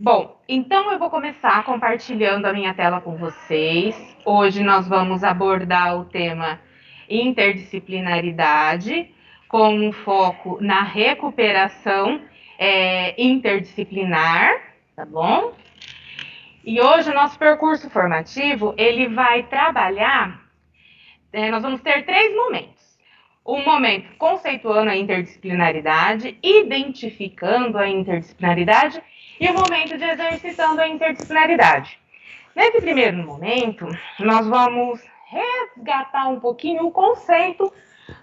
Bom, então eu vou começar compartilhando a minha tela com vocês. Hoje nós vamos abordar o tema interdisciplinaridade, com um foco na recuperação interdisciplinar, tá bom? E hoje o nosso percurso formativo, ele vai trabalhar, nós vamos ter 3 momentos. Um momento conceituando a interdisciplinaridade, identificando a interdisciplinaridade e o momento de exercitando a interdisciplinaridade. Nesse primeiro momento, nós vamos resgatar um pouquinho o conceito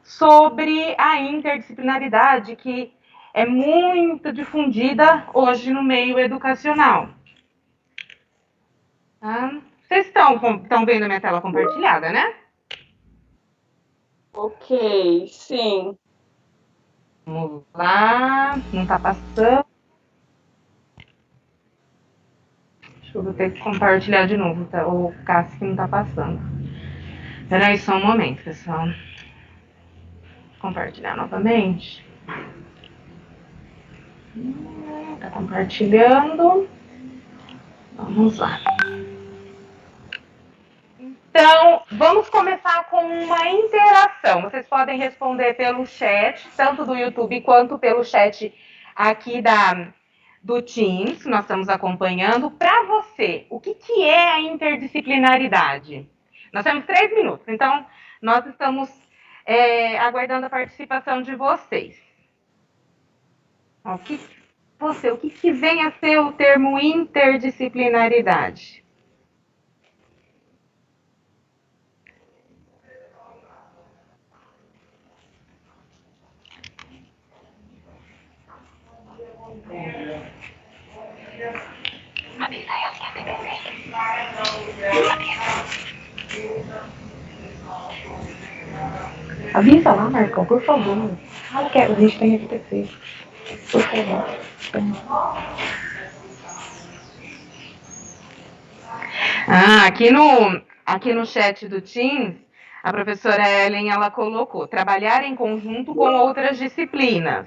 sobre a interdisciplinaridade, que é muito difundida hoje no meio educacional. Vocês estão vendo a minha tela compartilhada, né? Ok, sim. Vamos lá, não está passando. Acho que eu vou ter que compartilhar de novo, tá? O Cássio que não está passando. Peraí, só um momento, pessoal. Compartilhar novamente. Tá compartilhando. Vamos lá. Então, vamos começar com uma interação. Vocês podem responder pelo chat, tanto do YouTube quanto pelo chat aqui do Teams, que nós estamos acompanhando. Para você, o que é a interdisciplinaridade? Nós temos 3 minutos, então nós estamos aguardando a participação de vocês. O que vem a ser o termo interdisciplinaridade? Avisa lá, Marcão, por favor. A gente tem que acontecer. Por favor. Aqui no chat do Teams, a professora Ellen, ela colocou trabalhar em conjunto com outras disciplinas.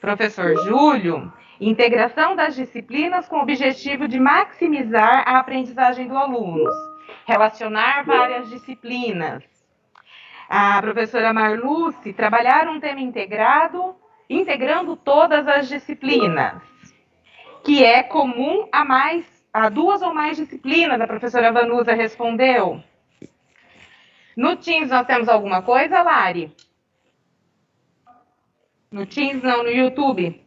Professor Júlio, integração das disciplinas com o objetivo de maximizar a aprendizagem do aluno. Relacionar várias disciplinas. A professora Marluce, trabalhar um tema integrando todas as disciplinas, que é comum a 2 ou mais disciplinas, a professora Vanusa respondeu. No Teams nós temos alguma coisa, Lari? No Teams não, no YouTube?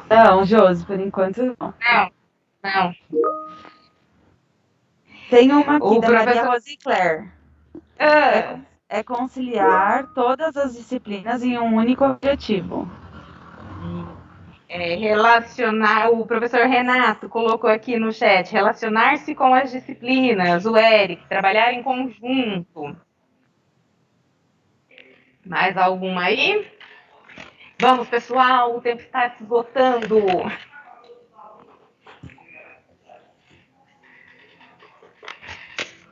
Não, Josi, por enquanto não. Não. Tem uma aqui O da Maria professor... Rosicler. É conciliar todas as disciplinas em um único objetivo. Relacionar, o professor Renato colocou aqui no chat, relacionar-se com as disciplinas, o Eric, trabalhar em conjunto. Mais alguma aí? Vamos, pessoal, o tempo está se esgotando.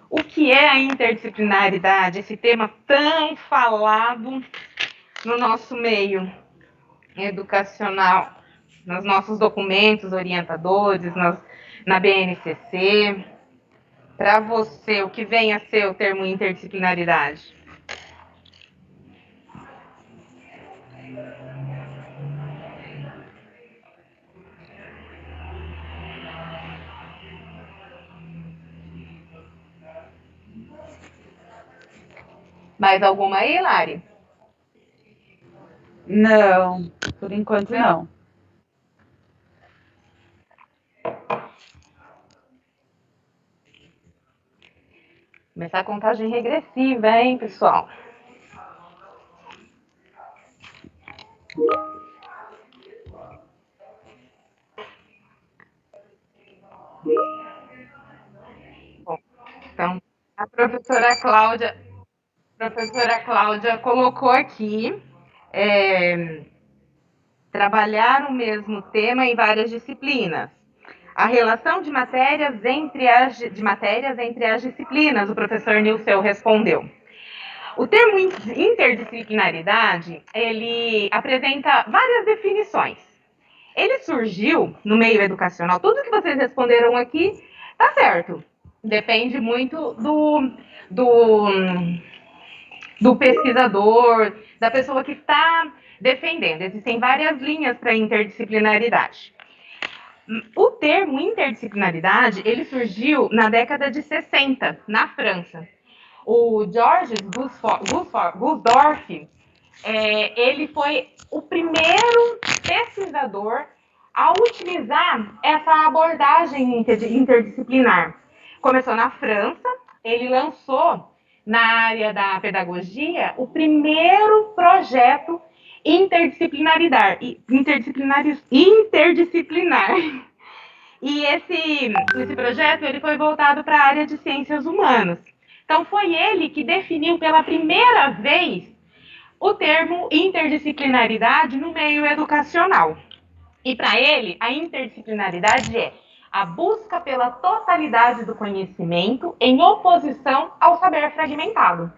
O que é a interdisciplinaridade, esse tema tão falado no nosso meio educacional, nos nossos documentos orientadores, na BNCC? Para você, o que vem a ser o termo interdisciplinaridade? Mais alguma aí, Lari? Não, por enquanto não. Começar a contagem regressiva, hein, pessoal? Bom, então, a professora Cláudia colocou aqui trabalhar o mesmo tema em várias disciplinas. A relação de matérias entre as disciplinas, o professor Nilceu respondeu. O termo interdisciplinaridade, ele apresenta várias definições. Ele surgiu no meio educacional. Tudo que vocês responderam aqui tá certo. Depende muito do, do pesquisador, da pessoa que está defendendo. Existem várias linhas para interdisciplinaridade. O termo interdisciplinaridade, ele surgiu na década de 60, na França. O Georges Gusdorff, ele foi o primeiro pesquisador a utilizar essa abordagem interdisciplinar. Começou na França, ele lançou na área da pedagogia o primeiro projeto interdisciplinar. E esse projeto ele foi voltado para a área de ciências humanas. Então, foi ele que definiu pela primeira vez o termo interdisciplinaridade no meio educacional. E para ele, a interdisciplinaridade é a busca pela totalidade do conhecimento em oposição ao saber fragmentado.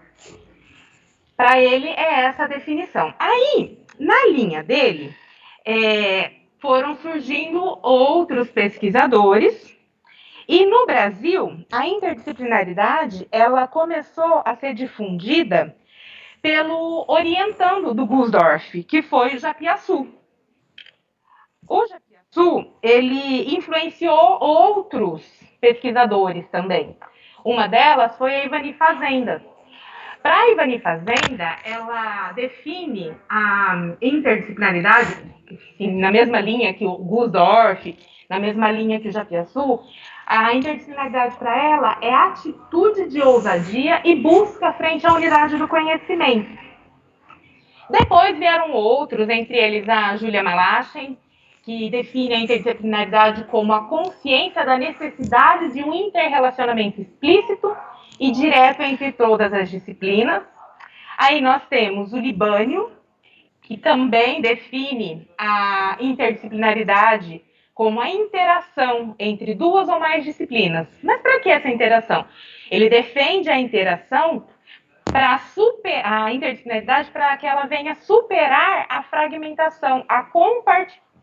Para ele, é essa a definição. Aí, na linha dele, foram surgindo outros pesquisadores. E no Brasil, a interdisciplinaridade ela começou a ser difundida pelo orientando do Gusdorff, que foi o Japiaçu. O Japiaçu, ele influenciou outros pesquisadores também. Uma delas foi a Ivani Fazenda. Para a Ivani Fazenda, ela define a interdisciplinaridade, assim, na mesma linha que o Gusdorff, na mesma linha que o Japiaçu. A interdisciplinaridade para ela é atitude de ousadia e busca frente à unidade do conhecimento. Depois vieram outros, entre eles a Júlia Malachen, que define a interdisciplinaridade como a consciência da necessidade de um interrelacionamento explícito e direto entre todas as disciplinas. Aí nós temos o Libânio, que também define a interdisciplinaridade como a interação entre duas ou mais disciplinas. Mas para que essa interação? Ele defende a interação para a interdisciplinaridade para que ela venha superar a fragmentação, a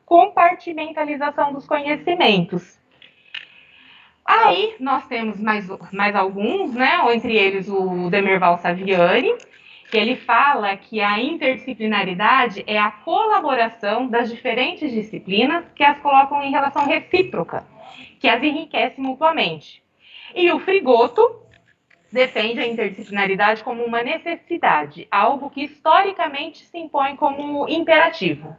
compartimentalização dos conhecimentos. Aí nós temos mais alguns, né? Entre eles o Demerval Saviani, que ele fala que a interdisciplinaridade é a colaboração das diferentes disciplinas que as colocam em relação recíproca, que as enriquece mutuamente. E o Frigoto defende a interdisciplinaridade como uma necessidade, algo que historicamente se impõe como imperativo.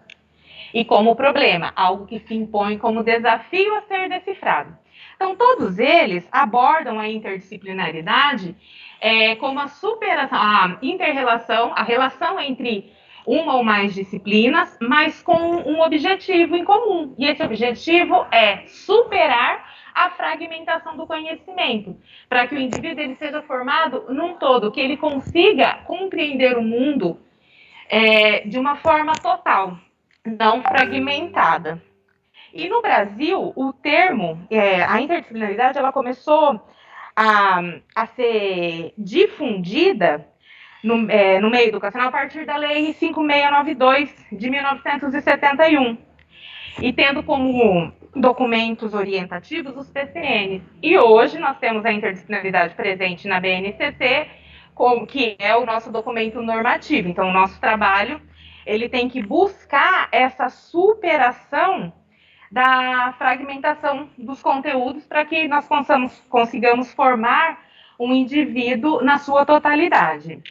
E como problema, algo que se impõe como desafio a ser decifrado. Então, todos eles abordam a interdisciplinaridade como a superação, a inter-relação, a relação entre uma ou mais disciplinas, mas com um objetivo em comum. E esse objetivo é superar a fragmentação do conhecimento, para que o indivíduo ele seja formado num todo, que ele consiga compreender o mundo de uma forma total, não fragmentada. E no Brasil, o termo, a interdisciplinaridade, ela começou a ser difundida no meio educacional a partir da Lei 5692 de 1971, e tendo como documentos orientativos os PCNs. E hoje nós temos a interdisciplinaridade presente na BNCC, que é o nosso documento normativo. Então, o nosso trabalho ele tem que buscar essa superação da fragmentação dos conteúdos para que nós consigamos formar um indivíduo na sua totalidade.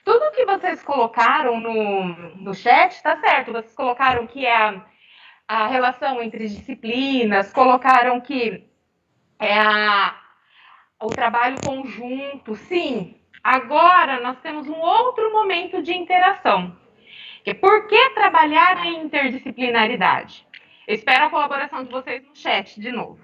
Tudo que vocês colocaram no chat está certo. Vocês colocaram que é a relação entre disciplinas, colocaram que é o trabalho conjunto, sim. Agora nós temos um outro momento de interação. Que por que trabalhar a interdisciplinaridade? Eu espero a colaboração de vocês no chat de novo.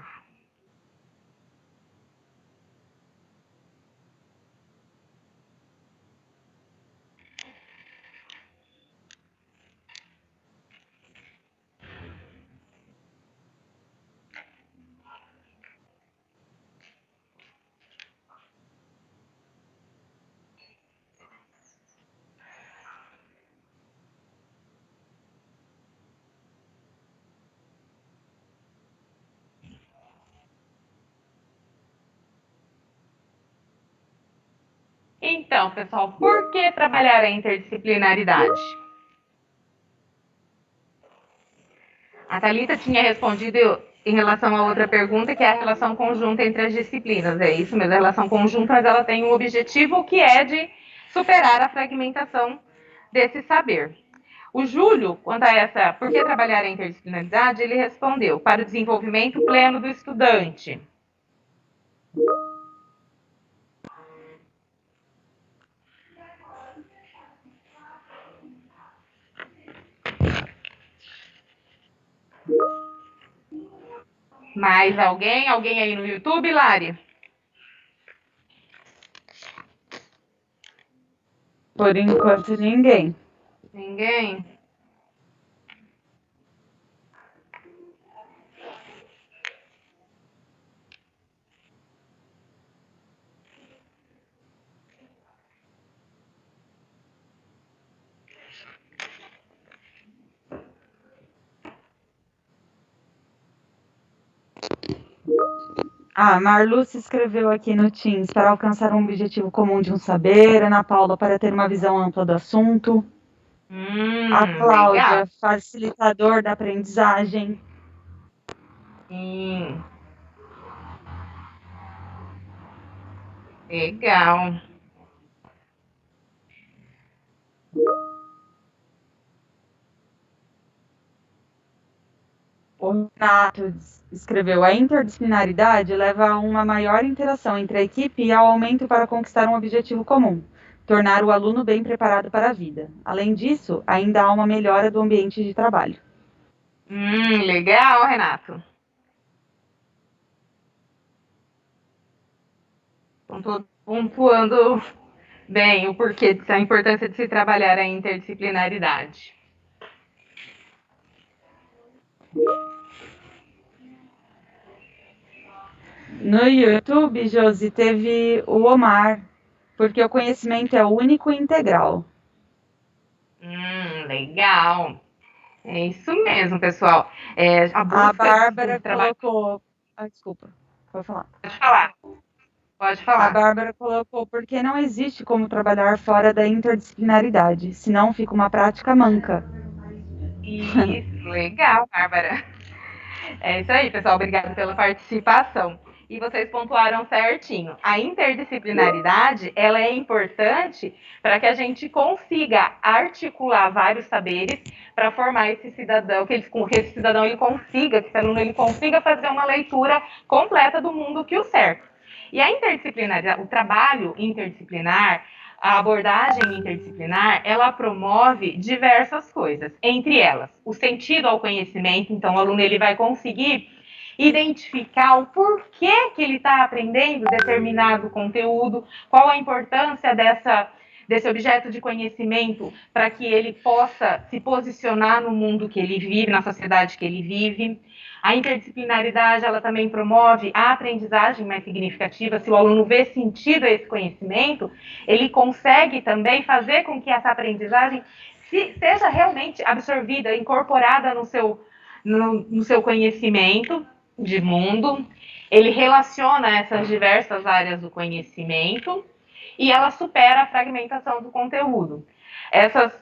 Então, pessoal, por que trabalhar a interdisciplinaridade? A Thalita tinha respondido em relação a outra pergunta, que é a relação conjunta entre as disciplinas. É isso mesmo, a relação conjunta, mas ela tem um objetivo que é de superar a fragmentação desse saber. O Júlio, quanto a essa, por que trabalhar a interdisciplinaridade, ele respondeu, para o desenvolvimento pleno do estudante. Mais alguém? Alguém aí no YouTube, Lari? Por enquanto, ninguém. Ninguém? Marluce escreveu aqui no Teams para alcançar um objetivo comum de um saber, Ana Paula para ter uma visão ampla do assunto, a Cláudia, Legal. facilitador da aprendizagem. Sim. Legal. O Renato escreveu: a interdisciplinaridade leva a uma maior interação entre a equipe e ao aumento para conquistar um objetivo comum, tornar o aluno bem preparado para a vida. Além disso, ainda há uma melhora do ambiente de trabalho. Legal, Renato. Estou pontuando bem o porquê, a importância de se trabalhar a interdisciplinaridade. No YouTube, Josi, teve o Omar, porque o conhecimento é único e integral. Legal. É isso mesmo, pessoal. A Bárbara colocou... desculpa, pode falar. Pode falar. Pode falar. A Bárbara colocou: porque não existe como trabalhar fora da interdisciplinaridade, senão fica uma prática manca. Isso, legal, Bárbara. É isso aí, pessoal. Obrigada pela participação. E vocês pontuaram certinho. A interdisciplinaridade, ela é importante para que a gente consiga articular vários saberes para formar esse cidadão, que esse cidadão ele consiga, que esse aluno ele consiga fazer uma leitura completa do mundo que o cerca. E a interdisciplinaridade, o trabalho interdisciplinar, a abordagem interdisciplinar, ela promove diversas coisas, entre elas, o sentido ao conhecimento. Então, o aluno ele vai conseguir identificar o porquê que ele está aprendendo determinado conteúdo, qual a importância desse objeto de conhecimento para que ele possa se posicionar no mundo que ele vive, na sociedade que ele vive. A interdisciplinaridade, ela também promove a aprendizagem mais significativa. Se o aluno vê sentido a esse conhecimento, ele consegue também fazer com que essa aprendizagem seja realmente absorvida, incorporada no seu conhecimento de mundo. Ele relaciona essas diversas áreas do conhecimento e ela supera a fragmentação do conteúdo. Essas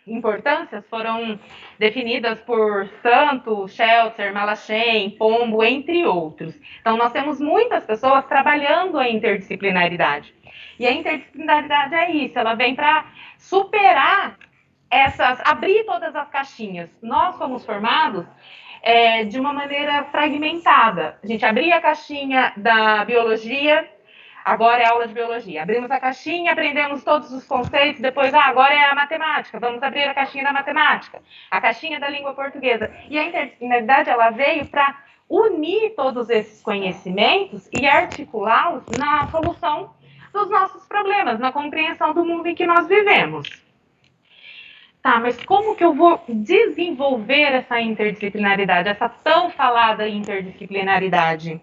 importâncias foram definidas por Santo, Shelter, Malachem, Pombo, entre outros. Então, nós temos muitas pessoas trabalhando a interdisciplinaridade. E a interdisciplinaridade é isso, ela vem para superar abrir todas as caixinhas. Nós fomos formados de uma maneira fragmentada. A gente abria a caixinha da biologia, agora é aula de biologia. Abrimos a caixinha, aprendemos todos os conceitos, depois, agora é a matemática, vamos abrir a caixinha da matemática, a caixinha da língua portuguesa. E a interdisciplinaridade, ela veio para unir todos esses conhecimentos e articulá-los na solução dos nossos problemas, na compreensão do mundo em que nós vivemos. Tá, mas como que eu vou desenvolver essa interdisciplinaridade, essa tão falada interdisciplinaridade?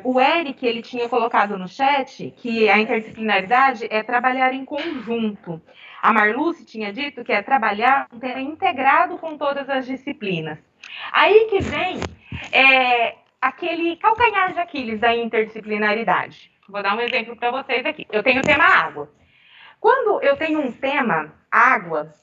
O Eric, ele tinha colocado no chat que a interdisciplinaridade é trabalhar em conjunto. A Marluce tinha dito que é trabalhar integrado com todas as disciplinas. Aí que vem aquele calcanhar de Aquiles da interdisciplinaridade. Vou dar um exemplo para vocês aqui. Eu tenho o tema água. Quando eu tenho um tema água,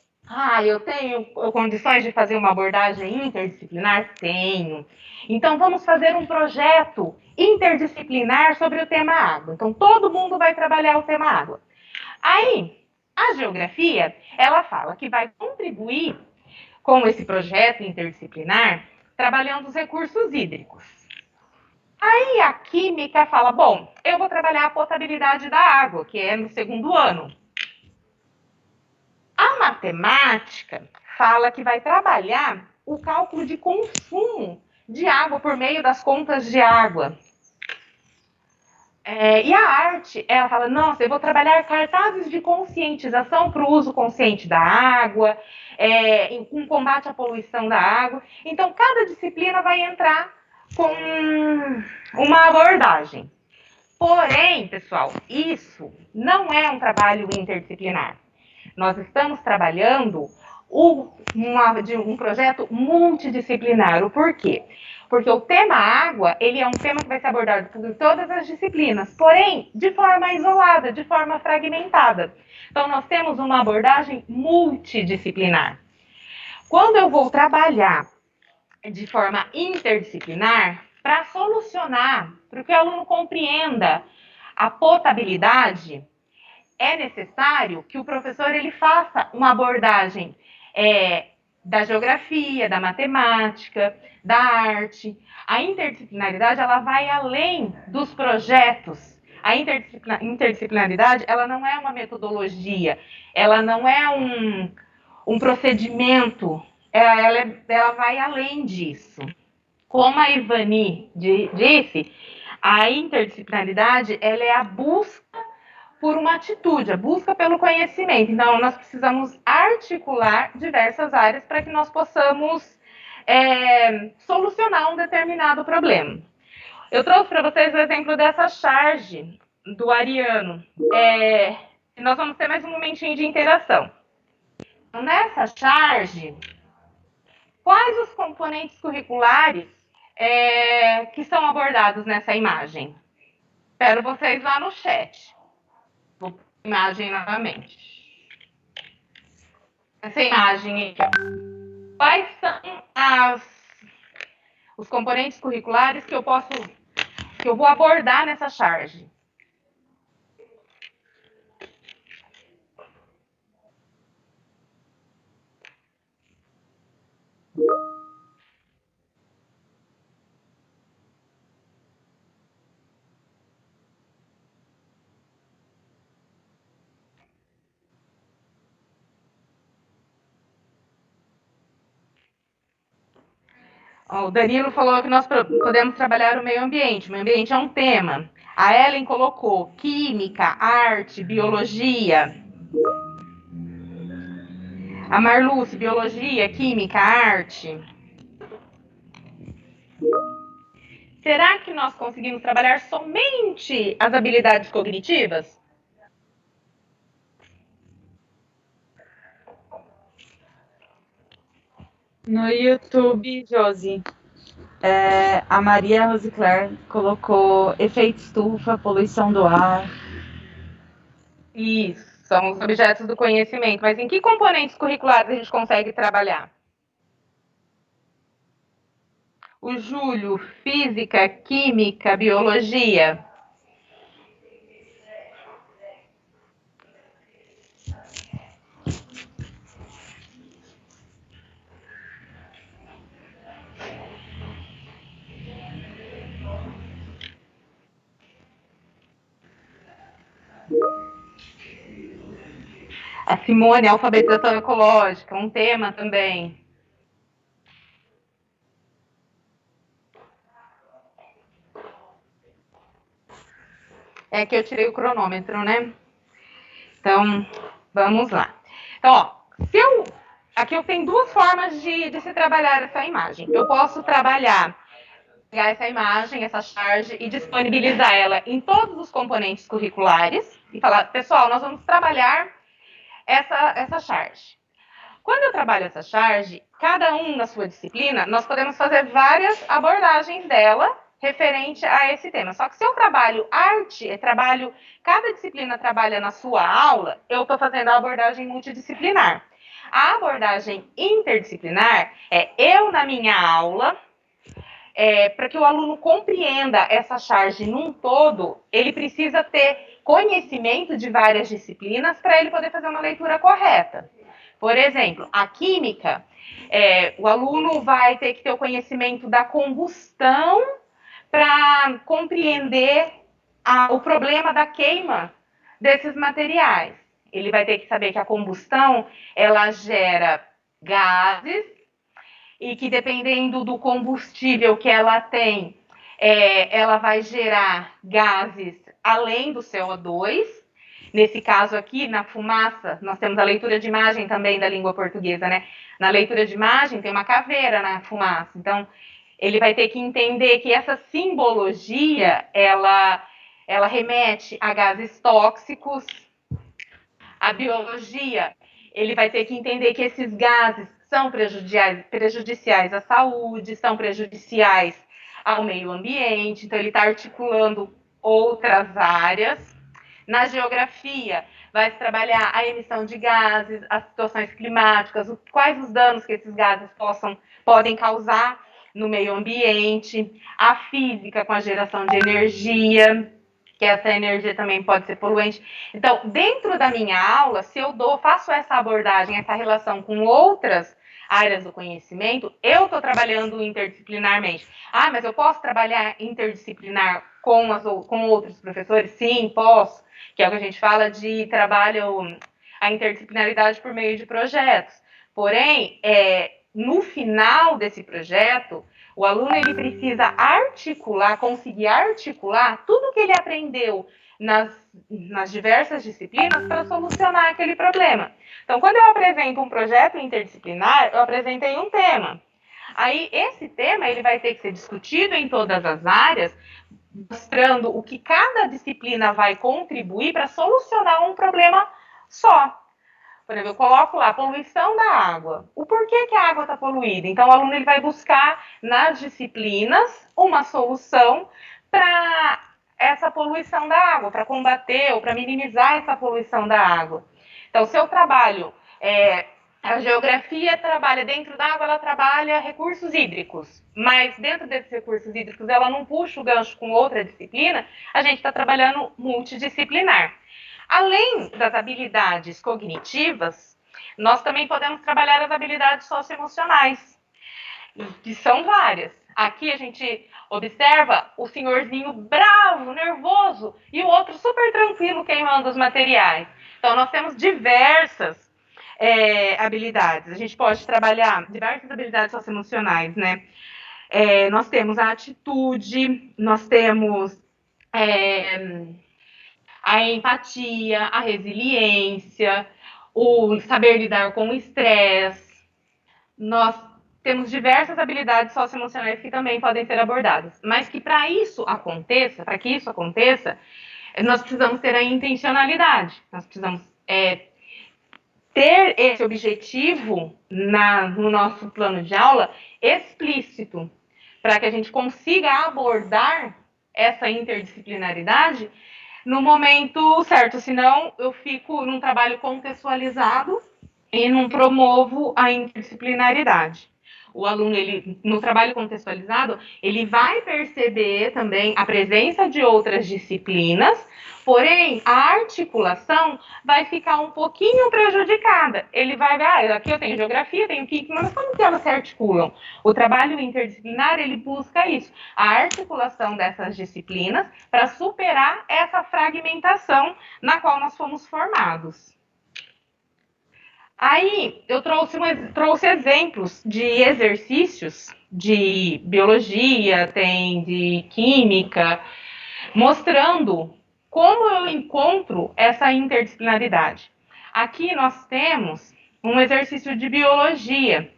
eu tenho condições de fazer uma abordagem interdisciplinar? Tenho. Então, vamos fazer um projeto interdisciplinar sobre o tema água. Então, todo mundo vai trabalhar o tema água. Aí, a geografia, ela fala que vai contribuir com esse projeto interdisciplinar trabalhando os recursos hídricos. Aí a química fala, bom, eu vou trabalhar a potabilidade da água, que é no segundo ano. A matemática fala que vai trabalhar o cálculo de consumo de água por meio das contas de água. E a arte, ela fala, nossa, eu vou trabalhar cartazes de conscientização para o uso consciente da água, com combate à poluição da água. Então, cada disciplina vai entrar com uma abordagem. Porém, pessoal, isso não é um trabalho interdisciplinar. Nós estamos trabalhando um projeto multidisciplinar. O porquê? Porque o tema água, ele é um tema que vai ser abordado por todas as disciplinas, porém, de forma isolada, de forma fragmentada. Então, nós temos uma abordagem multidisciplinar. Quando eu vou trabalhar de forma interdisciplinar, para solucionar, para que o aluno compreenda a potabilidade, é necessário que o professor ele faça uma abordagem da geografia, da matemática, da arte. A interdisciplinaridade ela vai além dos projetos. A interdisciplinaridade ela não é uma metodologia, ela não é um procedimento, ela vai além disso. Como a Ivani disse, a interdisciplinaridade ela é a busca por uma atitude, a busca pelo conhecimento. Então, nós precisamos articular diversas áreas para que nós possamos solucionar um determinado problema. Eu trouxe para vocês o exemplo dessa charge do Ariano. Nós vamos ter mais um momentinho de interação. Então, nessa charge, quais os componentes curriculares que são abordados nessa imagem? Espero vocês lá no chat. Vou pôr a imagem novamente. Essa imagem aqui, ó. Quais são os componentes curriculares que eu vou abordar nessa charge? O Danilo falou que nós podemos trabalhar o meio ambiente. O meio ambiente é um tema. A Ellen colocou química, arte, biologia. A Marluce, biologia, química, arte. Será que nós conseguimos trabalhar somente as habilidades cognitivas? No YouTube, Josi, a Maria Rosicler colocou efeito estufa, poluição do ar. Isso, são os objetos do conhecimento. Mas em que componentes curriculares a gente consegue trabalhar? O Júlio, física, química, biologia. A Simone, alfabetização ecológica, um tema também. É que eu tirei o cronômetro, né? Então, vamos lá. Então, ó, aqui eu tenho duas formas de se trabalhar essa imagem. Eu posso pegar essa imagem, essa charge, e disponibilizar ela em todos os componentes curriculares e falar, pessoal, nós vamos trabalhar essa charge. Quando eu trabalho essa charge, cada um na sua disciplina, nós podemos fazer várias abordagens dela referente a esse tema. Só que se eu trabalho arte, cada disciplina trabalha na sua aula, eu estou fazendo a abordagem multidisciplinar. A abordagem interdisciplinar é eu na minha aula, para que o aluno compreenda essa charge num todo, ele precisa ter conhecimento de várias disciplinas para ele poder fazer uma leitura correta. Por exemplo, a química, o aluno vai ter que ter o conhecimento da combustão para compreender o problema da queima desses materiais. Ele vai ter que saber que a combustão, ela gera gases e que dependendo do combustível que ela tem, ela vai gerar gases além do CO2. Nesse caso aqui, na fumaça, nós temos a leitura de imagem também da língua portuguesa, né? Na leitura de imagem tem uma caveira na fumaça. Então, ele vai ter que entender que essa simbologia, ela remete a gases tóxicos. A biologia, ele vai ter que entender que esses gases são prejudiciais à saúde, são prejudiciais ao meio ambiente, então ele está articulando outras áreas. Na geografia, vai se trabalhar a emissão de gases, as situações climáticas, quais os danos que esses gases podem causar no meio ambiente. A física, com a geração de energia, que essa energia também pode ser poluente. Então, dentro da minha aula, se eu faço essa abordagem, essa relação com outras áreas do conhecimento, eu estou trabalhando interdisciplinarmente. Ah, mas eu posso trabalhar interdisciplinar com outros professores? Sim, posso. Que é o que a gente fala de trabalho, a interdisciplinaridade por meio de projetos. Porém, no final desse projeto, o aluno ele precisa conseguir articular tudo que ele aprendeu nas diversas disciplinas para solucionar aquele problema. Então, quando eu apresento um projeto interdisciplinar, eu apresentei um tema. Aí, esse tema ele vai ter que ser discutido em todas as áreas, mostrando o que cada disciplina vai contribuir para solucionar um problema só. Por exemplo, eu coloco lá poluição da água. O porquê que a água está poluída? Então, o aluno ele vai buscar nas disciplinas uma solução para essa poluição da água, para combater ou para minimizar essa poluição da água. Então, se eu trabalho, a geografia trabalha dentro da água, ela trabalha recursos hídricos, mas dentro desses recursos hídricos ela não puxa o gancho com outra disciplina, a gente está trabalhando multidisciplinar. Além das habilidades cognitivas, nós também podemos trabalhar as habilidades socioemocionais, que são várias. Aqui a gente observa o senhorzinho bravo, nervoso, e o outro super tranquilo queimando os materiais. Então, nós temos diversas habilidades. A gente pode trabalhar diversas habilidades socioemocionais, né? Nós temos a atitude, nós temos a empatia, a resiliência, o saber lidar com o estresse. Nós temos diversas habilidades socioemocionais que também podem ser abordadas, mas que para que isso aconteça, nós precisamos ter a intencionalidade, nós precisamos ter esse objetivo no nosso plano de aula explícito, para que a gente consiga abordar essa interdisciplinaridade no momento certo, senão eu fico num trabalho contextualizado e não promovo a interdisciplinaridade. O aluno, no trabalho contextualizado, ele vai perceber também a presença de outras disciplinas, porém, a articulação vai ficar um pouquinho prejudicada. Ele vai ver, aqui eu tenho geografia, tenho química, mas como que elas se articulam? O trabalho interdisciplinar, ele busca isso, a articulação dessas disciplinas para superar essa fragmentação na qual nós fomos formados. Aí eu trouxe exemplos de exercícios de biologia, tem de química, mostrando como eu encontro essa interdisciplinaridade. Aqui nós temos um exercício de biologia,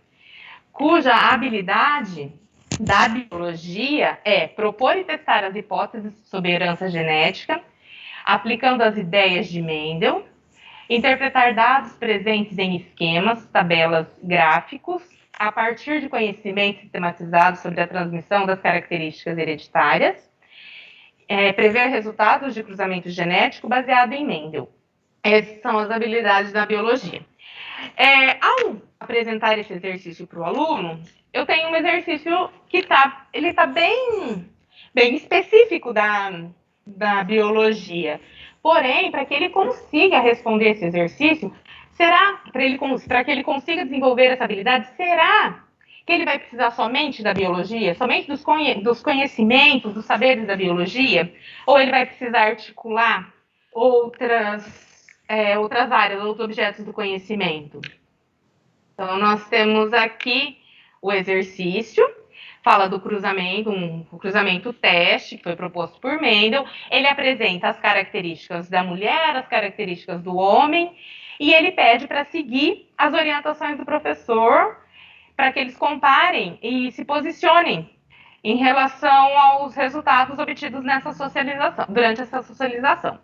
cuja habilidade da biologia é propor e testar as hipóteses sobre herança genética, aplicando as ideias de Mendel, interpretar dados presentes em esquemas, tabelas, gráficos, a partir de conhecimento sistematizado sobre a transmissão das características hereditárias, prever resultados de cruzamento genético baseado em Mendel. Essas são as habilidades da biologia. Ao apresentar esse exercício para o aluno, eu tenho um exercício que está bem específico da biologia. Porém, para que ele consiga responder esse exercício, para que ele consiga desenvolver essa habilidade, será que ele vai precisar somente da biologia, somente dos conhecimentos, dos saberes da biologia? Ou ele vai precisar articular outras áreas, outros objetos do conhecimento? Então, nós temos aqui o exercício, fala do cruzamento, o cruzamento teste, que foi proposto por Mendel. Ele apresenta as características da mulher, as características do homem, e ele pede para seguir as orientações do professor, para que eles comparem e se posicionem em relação aos resultados obtidos durante essa socialização.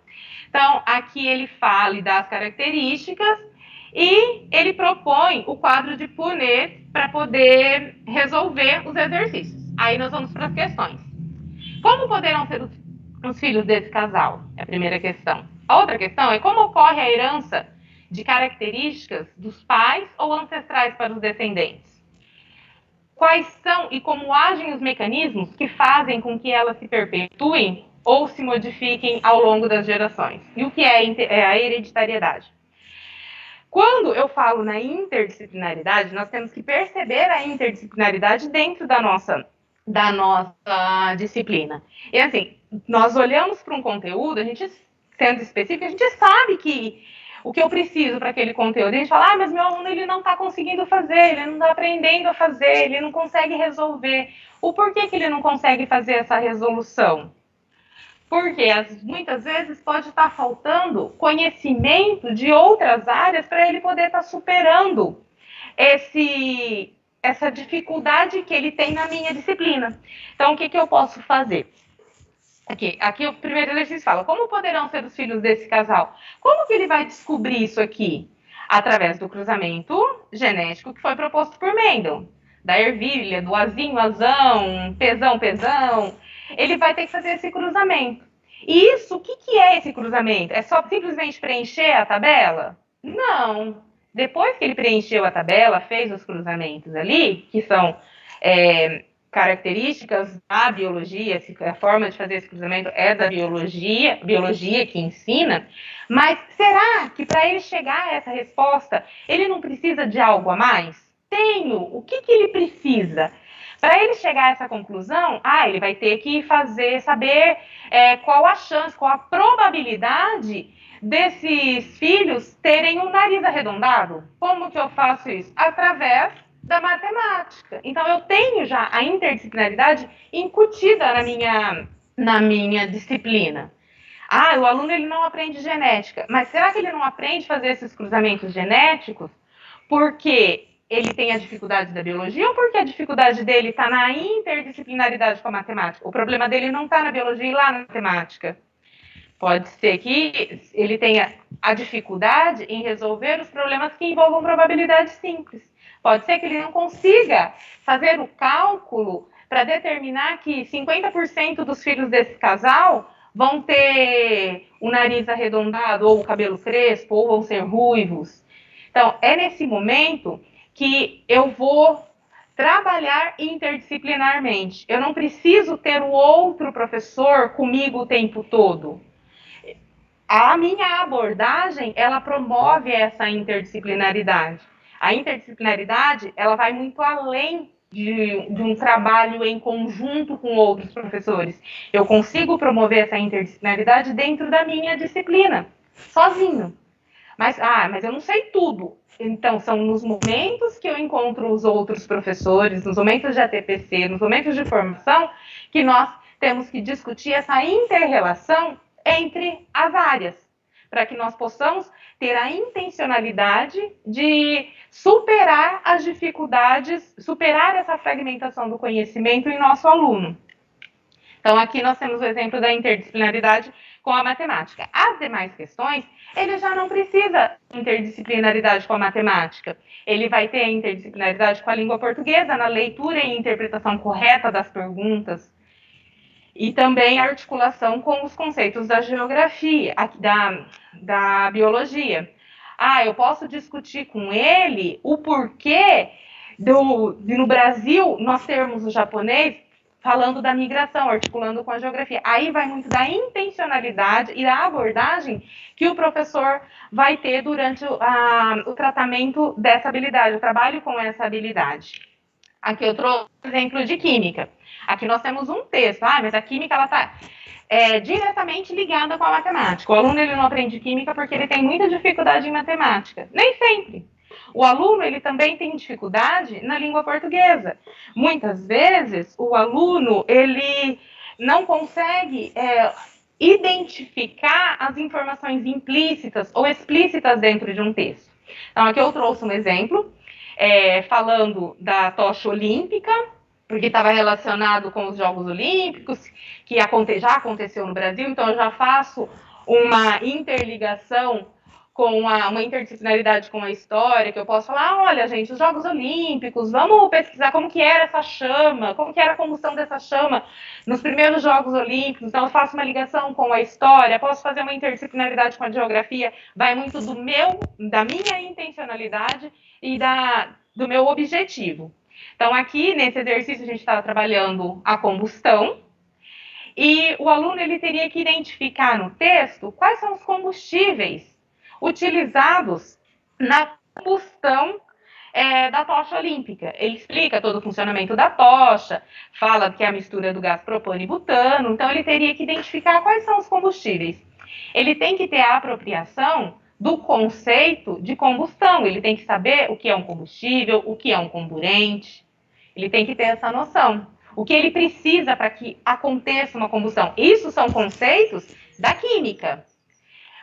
Então, aqui ele fala e dá as características, e ele propõe o quadro de Punnett para poder resolver os exercícios. Aí nós vamos para as questões. Como poderão ser os filhos desse casal? É a primeira questão. A outra questão é como ocorre a herança de características dos pais ou ancestrais para os descendentes? Quais são e como agem os mecanismos que fazem com que elas se perpetuem ou se modifiquem ao longo das gerações? E o que é a hereditariedade? Quando eu falo na interdisciplinaridade, nós temos que perceber a interdisciplinaridade dentro da nossa disciplina. E assim, nós olhamos para um conteúdo, a gente, sendo específico, a gente sabe que o que eu preciso para aquele conteúdo, a gente fala, mas meu aluno ele não está conseguindo fazer, ele não está aprendendo a fazer, ele não consegue resolver. O porquê que ele não consegue fazer essa resolução? Porque muitas vezes pode estar faltando conhecimento de outras áreas para ele poder estar superando essa dificuldade que ele tem na minha disciplina. Então, o que eu posso fazer? Aqui o primeiro exercício fala, como poderão ser os filhos desse casal? Como que ele vai descobrir isso aqui? Através do cruzamento genético que foi proposto por Mendel. Da ervilha, do azinho, azão, pesão, pesão. Ele vai ter que fazer esse cruzamento. E isso, o que é esse cruzamento? É só simplesmente preencher a tabela? Não. Depois que ele preencheu a tabela, fez os cruzamentos ali, que são características da biologia, a forma de fazer esse cruzamento é da biologia que ensina, mas será que para ele chegar a essa resposta, ele não precisa de algo a mais? O que ele precisa? Para ele chegar a essa conclusão, ele vai ter que saber qual a chance, qual a probabilidade desses filhos terem um nariz arredondado. Como que eu faço isso? Através da matemática. Então, eu tenho já a interdisciplinaridade incutida na minha disciplina. O aluno ele não aprende genética, mas será que ele não aprende a fazer esses cruzamentos genéticos porque ele tem a dificuldade da biologia ou porque a dificuldade dele está na interdisciplinaridade com a matemática? O problema dele não está na biologia e lá na matemática. Pode ser que ele tenha a dificuldade em resolver os problemas que envolvam probabilidade simples. Pode ser que ele não consiga fazer o cálculo para determinar que 50% dos filhos desse casal vão ter o nariz arredondado ou o cabelo crespo ou vão ser ruivos. Então, é nesse momento que eu vou trabalhar interdisciplinarmente. Eu não preciso ter o outro professor comigo o tempo todo. A minha abordagem, ela promove essa interdisciplinaridade. A interdisciplinaridade, ela vai muito além de um trabalho em conjunto com outros professores. Eu consigo promover essa interdisciplinaridade dentro da minha disciplina, sozinho. Mas eu não sei tudo. Então, são nos momentos que eu encontro os outros professores, nos momentos de ATPC, nos momentos de formação, que nós temos que discutir essa inter-relação entre as áreas, para que nós possamos ter a intencionalidade de superar as dificuldades, superar essa fragmentação do conhecimento em nosso aluno. Então, aqui nós temos o exemplo da interdisciplinaridade com a matemática. As demais questões, ele já não precisa interdisciplinaridade com a matemática. Ele vai ter a interdisciplinaridade com a língua portuguesa, na leitura e interpretação correta das perguntas, e também a articulação com os conceitos da geografia, da biologia. Eu posso discutir com ele o porquê no Brasil nós termos o japonês falando da migração, articulando com a geografia. Aí vai muito da intencionalidade e da abordagem que o professor vai ter durante o tratamento dessa habilidade, o trabalho com essa habilidade. Aqui eu trouxe um exemplo de química. Aqui nós temos um texto, mas a química ela está diretamente ligada com a matemática. O aluno ele não aprende química porque ele tem muita dificuldade em matemática. Nem sempre. O aluno ele também tem dificuldade na língua portuguesa. Muitas vezes o aluno ele não consegue identificar as informações implícitas ou explícitas dentro de um texto. Então aqui eu trouxe um exemplo falando da tocha olímpica, porque estava relacionado com os Jogos Olímpicos, que já aconteceu no Brasil, então eu já faço uma interligação com uma interdisciplinaridade com a história, que eu posso falar, olha, gente, os Jogos Olímpicos, vamos pesquisar como que era essa chama, como que era a combustão dessa chama nos primeiros Jogos Olímpicos, então eu faço uma ligação com a história, posso fazer uma interdisciplinaridade com a geografia, vai muito da minha intencionalidade e do meu objetivo. Então, aqui, nesse exercício, a gente estava trabalhando a combustão, e o aluno ele teria que identificar no texto quais são os combustíveis utilizados na combustão da tocha olímpica. Ele explica todo o funcionamento da tocha, fala que é a mistura do gás propano e butano, então ele teria que identificar quais são os combustíveis. Ele tem que ter a apropriação do conceito de combustão, ele tem que saber o que é um combustível, o que é um comburente, ele tem que ter essa noção. O que ele precisa para que aconteça uma combustão. Isso são conceitos da química,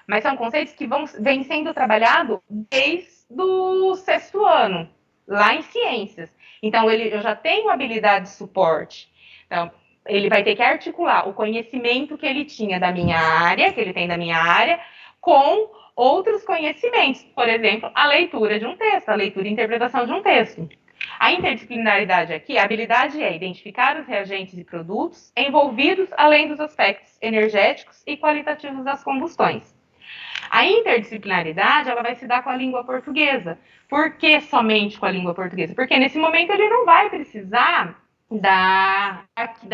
mas são conceitos que vêm sendo trabalhados desde o 6º ano, lá em ciências. Então, eu já tenho habilidade de suporte. Então, ele vai ter que articular o conhecimento que ele tinha da minha área, que ele tem da minha área, com outros conhecimentos. Por exemplo, a leitura de um texto, a leitura e interpretação de um texto. A interdisciplinaridade aqui, a habilidade é identificar os reagentes e produtos envolvidos além dos aspectos energéticos e qualitativos das combustões. A interdisciplinaridade, ela vai se dar com a língua portuguesa. Por que somente com a língua portuguesa? Porque nesse momento ele não vai precisar da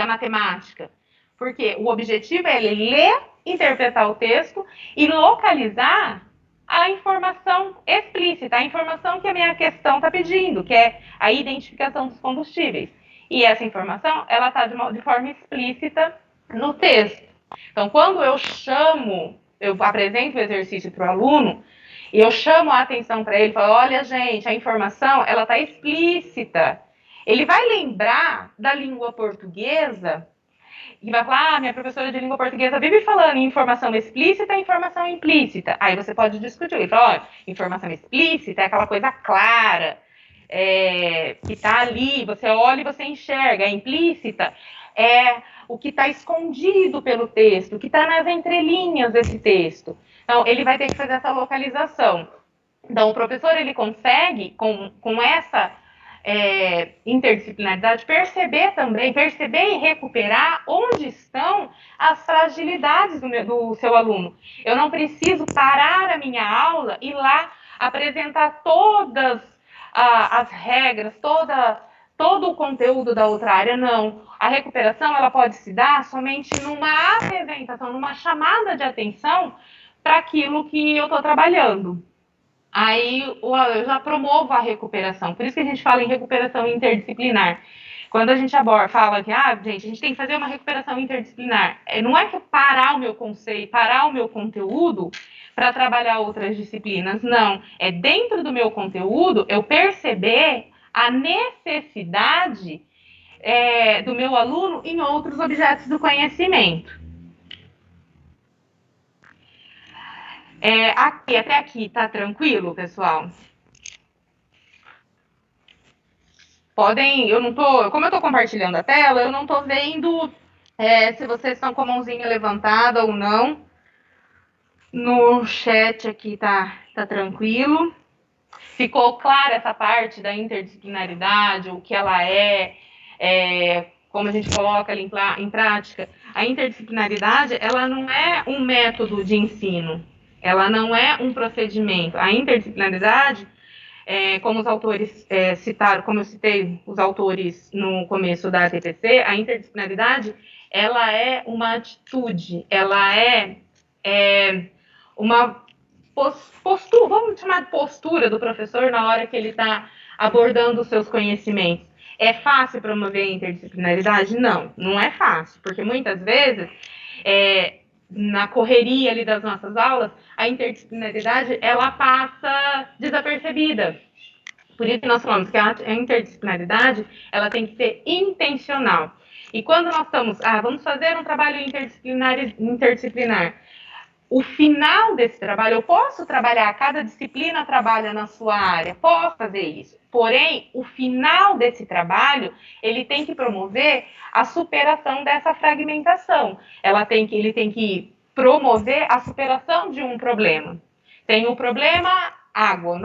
matemática. Porque o objetivo é ele ler, interpretar o texto e localizar a informação explícita, a informação que a minha questão está pedindo, que é a identificação dos combustíveis. E essa informação, ela está de forma explícita no texto. Então, quando eu apresento o exercício para o aluno, e eu chamo a atenção para ele, falo, olha, gente, a informação, ela está explícita. Ele vai lembrar da língua portuguesa e vai falar, minha professora de língua portuguesa vive falando em informação explícita e informação implícita. Aí você pode discutir. Ele fala, informação explícita é aquela coisa clara, que está ali, você olha e você enxerga. A implícita é o que está escondido pelo texto, o que está nas entrelinhas desse texto. Então, ele vai ter que fazer essa localização. Então, o professor, ele consegue, com essa interdisciplinaridade, perceber e recuperar onde estão as fragilidades do seu aluno. Eu não preciso parar a minha aula e lá apresentar todas as regras, todo o conteúdo da outra área, não. A recuperação ela pode se dar somente numa apresentação, numa chamada de atenção para aquilo que eu estou trabalhando. Aí eu já promovo a recuperação. Por isso que a gente fala em recuperação interdisciplinar. Quando a gente fala que, gente, a gente tem que fazer uma recuperação interdisciplinar. Não é que parar o meu conceito, parar o meu conteúdo para trabalhar outras disciplinas. Não. É dentro do meu conteúdo eu perceber a necessidade do meu aluno em outros objetos do conhecimento. Até aqui, tá tranquilo, pessoal? Como eu tô compartilhando a tela, eu não tô vendo se vocês estão com a mãozinha levantada ou não. No chat aqui tá tranquilo. Ficou clara essa parte da interdisciplinaridade, o que ela como a gente coloca ali em prática? A interdisciplinaridade, ela não é um método de ensino, ela não é um procedimento. A interdisciplinaridade, como os autores citaram, como eu citei os autores no começo da TPC, a interdisciplinaridade, ela é uma atitude, ela é uma postura, vamos chamar de postura do professor na hora que ele está abordando os seus conhecimentos. É fácil promover a interdisciplinaridade? Não, não é fácil, porque muitas vezes, na correria ali das nossas aulas, a interdisciplinaridade, ela passa desapercebida. Por isso que nós falamos que a interdisciplinaridade, ela tem que ser intencional. E quando nós estamos, vamos fazer um trabalho interdisciplinar, o final desse trabalho, eu posso trabalhar, cada disciplina trabalha na sua área, posso fazer isso. Porém, o final desse trabalho, ele tem que promover a superação dessa fragmentação. Ele tem que promover a superação de um problema. Tem o problema água.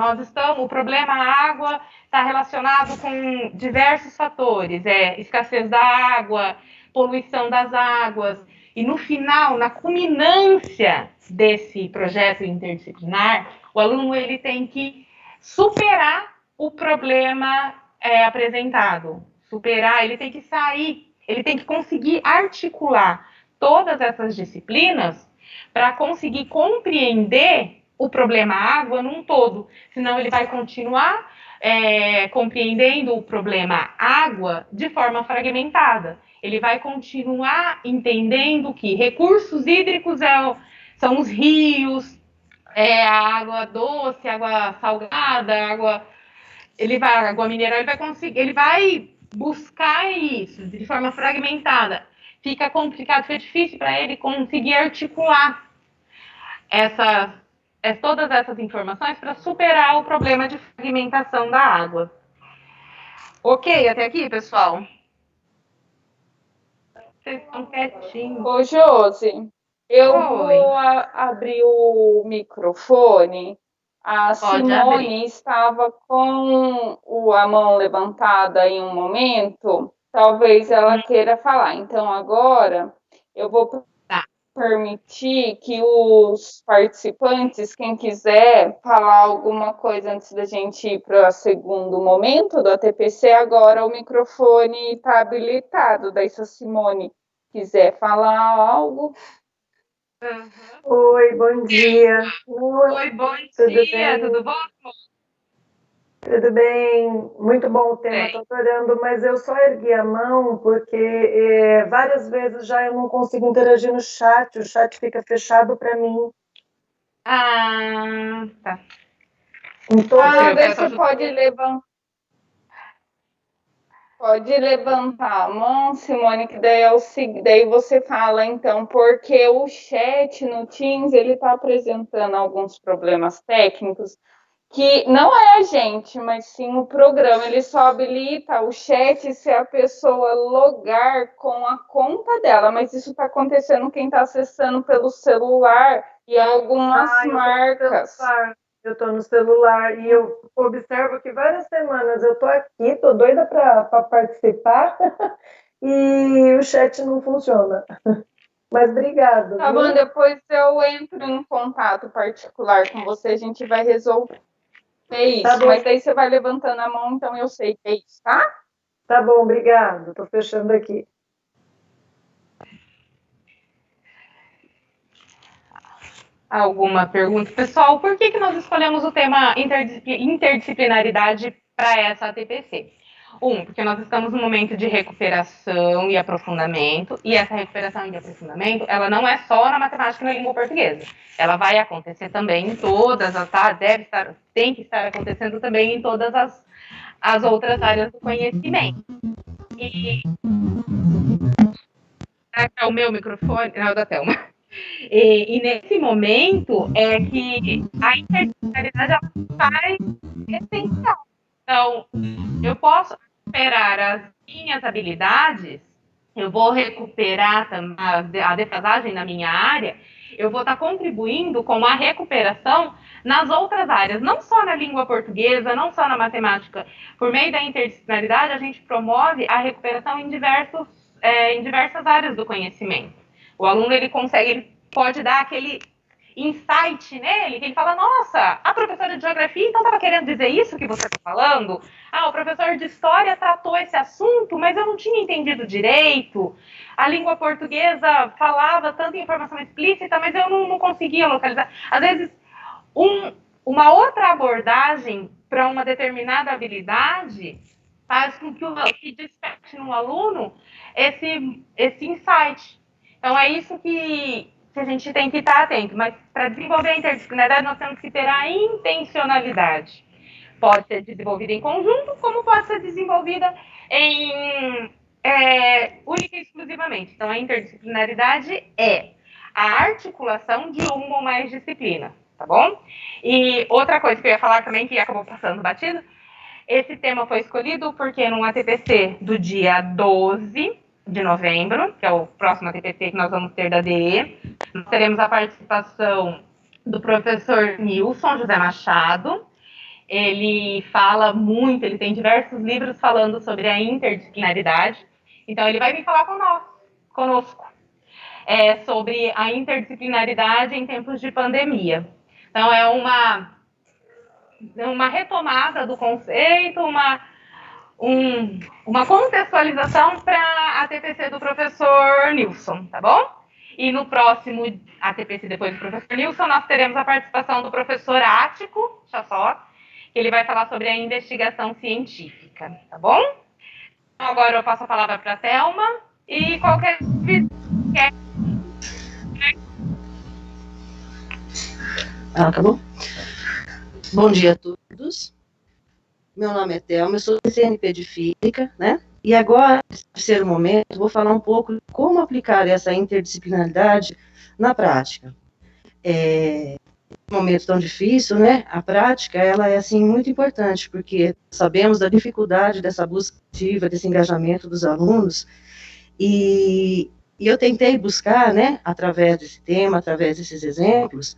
O problema água está relacionado com diversos fatores, escassez da água, poluição das águas. E no final, na culminância desse projeto interdisciplinar, o aluno ele tem que superar o problema apresentado. Ele tem que sair, ele tem que conseguir articular todas essas disciplinas para conseguir compreender o problema água num todo. Senão ele vai continuar compreendendo o problema água de forma fragmentada. Ele vai continuar entendendo que recursos hídricos são os rios, a água doce, água salgada, água mineral, ele vai buscar isso de forma fragmentada. Fica complicado, fica difícil para ele conseguir articular todas essas informações para superar o problema de fragmentação da água. Ok, até aqui, pessoal? Vocês estão quietinhos. Ô, Josi, eu vou abrir o microfone. A Simone estava com a mão levantada em um momento. Talvez ela queira falar. Então, agora, eu vou permitir que os participantes, quem quiser falar alguma coisa antes da gente ir para o segundo momento do ATPC, agora o microfone está habilitado. Daí, se a Simone quiser falar algo. Oi, bom dia. Oi, bom dia, tudo bom? Tudo bem, muito bom o tema, estou adorando, mas eu só ergui a mão porque várias vezes já eu não consigo interagir no chat, o chat fica fechado para mim. Tá. Então, daí você pode levantar. Pode levantar a mão, Simone, que daí você fala, então, porque o chat no Teams, ele está apresentando alguns problemas técnicos, que não é a gente, mas sim o programa. Ele só habilita o chat se a pessoa logar com a conta dela, mas isso está acontecendo quem está acessando pelo celular e algumas marcas. Eu estou no celular e eu observo que várias semanas eu estou aqui, estou doida para participar e o chat não funciona. Mas obrigada. Tá bom, depois eu entro em contato particular com você, a gente vai resolver isso. Tá, mas daí você vai levantando a mão, então eu sei que é isso, tá? Tá bom, obrigada. Estou fechando aqui. Alguma pergunta? Pessoal, por que nós escolhemos o tema interdisciplinaridade para essa ATPC? Porque nós estamos num momento de recuperação e aprofundamento, e essa recuperação e aprofundamento, ela não é só na matemática e na língua portuguesa. Ela vai acontecer também em todas as, tem que estar acontecendo também em todas as outras áreas do conhecimento. E é o meu microfone, não, é o da Thelma. E nesse momento é que a interdisciplinaridade faz essencial. Então, eu posso esperar as minhas habilidades eu vou recuperar a defasagem na minha área, eu vou estar contribuindo com a recuperação nas outras áreas, não só na língua portuguesa, não só na matemática. Por meio da interdisciplinaridade, a gente promove a recuperação em diversas áreas do conhecimento. O aluno, ele pode dar aquele insight nele, que ele fala, nossa, a professora de geografia então estava querendo dizer isso que você está falando? Ah, o professor de história tratou esse assunto, mas eu não tinha entendido direito. A língua portuguesa falava tanta informação explícita, mas eu não conseguia localizar. Às vezes, uma outra abordagem para uma determinada habilidade faz com que desperte no aluno esse insight. Então, é isso que a gente tem que estar atento. Mas, para desenvolver a interdisciplinaridade, nós temos que ter a intencionalidade. Pode ser desenvolvida em conjunto, como pode ser desenvolvida única e exclusivamente. Então, a interdisciplinaridade é a articulação de uma ou mais disciplinas, tá bom? E outra coisa que eu ia falar também, que acabou passando batido, esse tema foi escolhido porque num ATPC do dia 12 de novembro, que é o próximo ATPC que nós vamos ter da DE, nós teremos a participação do professor Nilson José Machado. Ele fala muito, ele tem diversos livros falando sobre a interdisciplinaridade. Então, ele vai vir falar conosco, sobre a interdisciplinaridade em tempos de pandemia. Então, é uma retomada do conceito, uma contextualização para a TPC do professor Nilson, tá bom? E no próximo ATPC, depois do professor Nilson, nós teremos a participação do professor Ático Chassó, que ele vai falar sobre a investigação científica, tá bom? Então, agora eu passo a palavra para a Thelma e qualquer... Acabou? Bom dia a todos. Meu nome é Thelma, eu sou CNP de Física, né? E agora, nesse terceiro momento, vou falar um pouco de como aplicar essa interdisciplinaridade na prática. Um momento tão difícil, né? A prática, ela é, assim, muito importante, porque sabemos da dificuldade dessa busca ativa, desse engajamento dos alunos, e eu tentei buscar, né, através desse tema, através desses exemplos,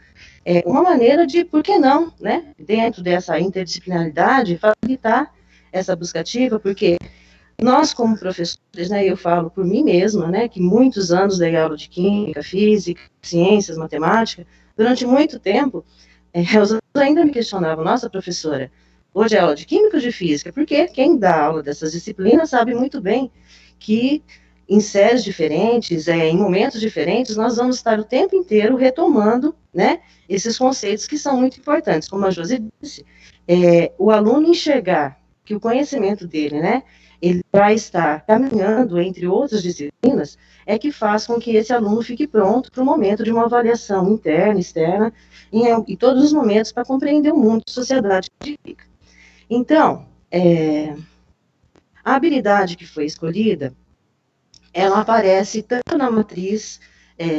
uma maneira de, por que não, né, dentro dessa interdisciplinaridade, facilitar essa busca ativa, porque nós, como professores, né, eu falo por mim mesma, né, que muitos anos dei aula de química, física, ciências, matemática, durante muito tempo, os alunos ainda me questionavam, nossa, professora, hoje é aula de química ou de física? Porque quem dá aula dessas disciplinas sabe muito bem que em séries diferentes, em momentos diferentes, nós vamos estar o tempo inteiro retomando, né, esses conceitos que são muito importantes. Como a Josi disse, o aluno enxergar que o conhecimento dele, né, ele vai estar caminhando entre outras disciplinas, é que faz com que esse aluno fique pronto para o momento de uma avaliação interna, externa, em todos os momentos, para compreender o mundo, a sociedade que fica. Então, a habilidade que foi escolhida, ela aparece tanto na matriz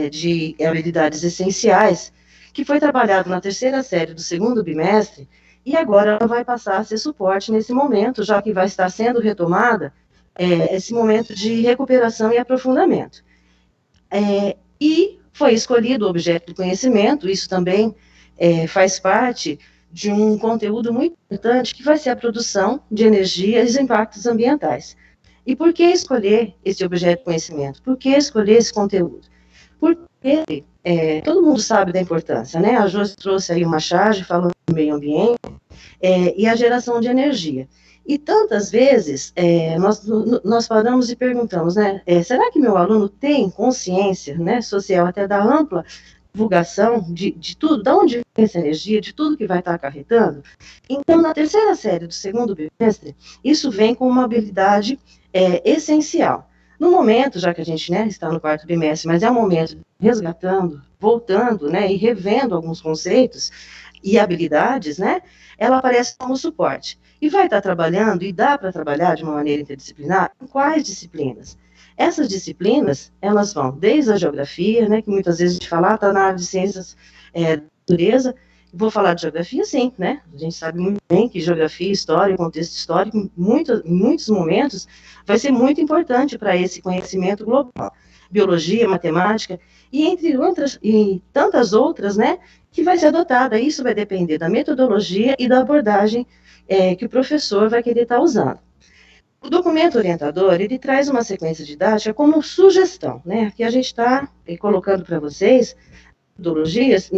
de habilidades essenciais, que foi trabalhado na terceira série do segundo bimestre, e agora ela vai passar a ser suporte nesse momento, já que vai estar sendo retomada esse momento de recuperação e aprofundamento. E foi escolhido o objeto do conhecimento, isso também faz parte de um conteúdo muito importante, que vai ser a produção de energia e os impactos ambientais. E por que escolher esse objeto de conhecimento? Por que escolher esse conteúdo? Porque todo mundo sabe da importância, né? A Josi trouxe aí uma charge falando do meio ambiente e a geração de energia. E tantas vezes nós paramos e perguntamos, né? Será que meu aluno tem consciência, né, social, até da ampla divulgação de tudo, de onde vem essa energia, de tudo que vai estar acarretando? Então, na terceira série do segundo bimestre, isso vem com uma habilidade essencial. No momento, já que a gente, né, está no quarto bimestre, mas é um momento resgatando, voltando, né, e revendo alguns conceitos e habilidades, né, ela aparece como suporte. E vai estar trabalhando, e dá para trabalhar de uma maneira interdisciplinar, em quais disciplinas? Essas disciplinas, elas vão desde a geografia, né, que muitas vezes a gente fala, está na área de ciências da natureza, vou falar de geografia, sim, né? A gente sabe muito bem que geografia, história, contexto histórico, em muitos momentos, vai ser muito importante para esse conhecimento global. Biologia, matemática, e entre outras, e tantas outras, né, que vai ser adotada. Isso vai depender da metodologia e da abordagem que o professor vai querer estar usando. O documento orientador, ele traz uma sequência didática como sugestão, né, que a gente está colocando para vocês, metodologias,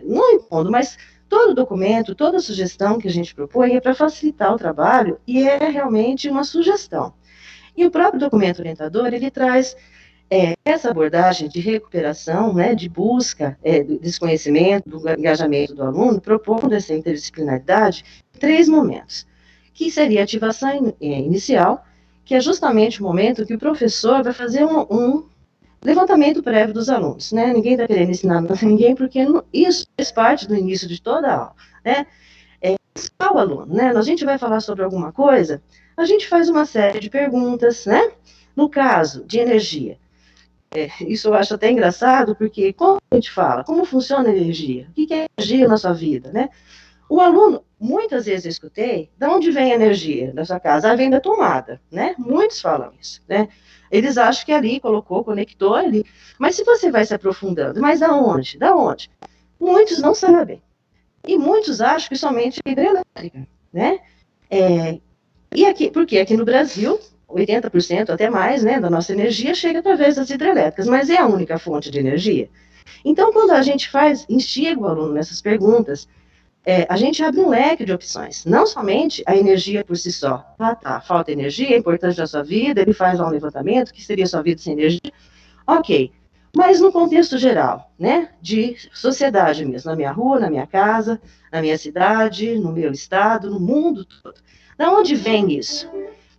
não impondo, mas todo documento, toda sugestão que a gente propõe é para facilitar o trabalho e é realmente uma sugestão. E o próprio documento orientador, ele traz essa abordagem de recuperação, né, de busca desse conhecimento, do engajamento do aluno, propondo essa interdisciplinaridade em 3 momentos, que seria a ativação inicial, que é justamente o momento que o professor vai fazer um levantamento prévio dos alunos, né? Ninguém está querendo ensinar nada a ninguém, porque isso faz parte do início de toda a aula, né? O aluno, né? A gente vai falar sobre alguma coisa, a gente faz uma série de perguntas, né? No caso de energia, isso eu acho até engraçado, porque como a gente fala, como funciona a energia? O que é energia na sua vida, né? O aluno, muitas vezes eu escutei, de onde vem a energia da sua casa? Vem da tomada, né? Muitos falam isso, né? Eles acham que ali colocou, conectou ali. Mas se você vai se aprofundando, mas da onde? Da onde? Muitos não sabem. E muitos acham que somente é hidrelétrica, né? E aqui, porque aqui no Brasil, 80% até mais, né, da nossa energia chega através das hidrelétricas, mas é a única fonte de energia. Então, quando a gente instiga o aluno nessas perguntas, a gente abre um leque de opções, não somente a energia por si só. Falta energia, é importante na sua vida, ele faz lá um levantamento, que seria a sua vida sem energia? Ok, mas no contexto geral, né, de sociedade mesmo, na minha rua, na minha casa, na minha cidade, no meu estado, no mundo todo. Da onde vem isso?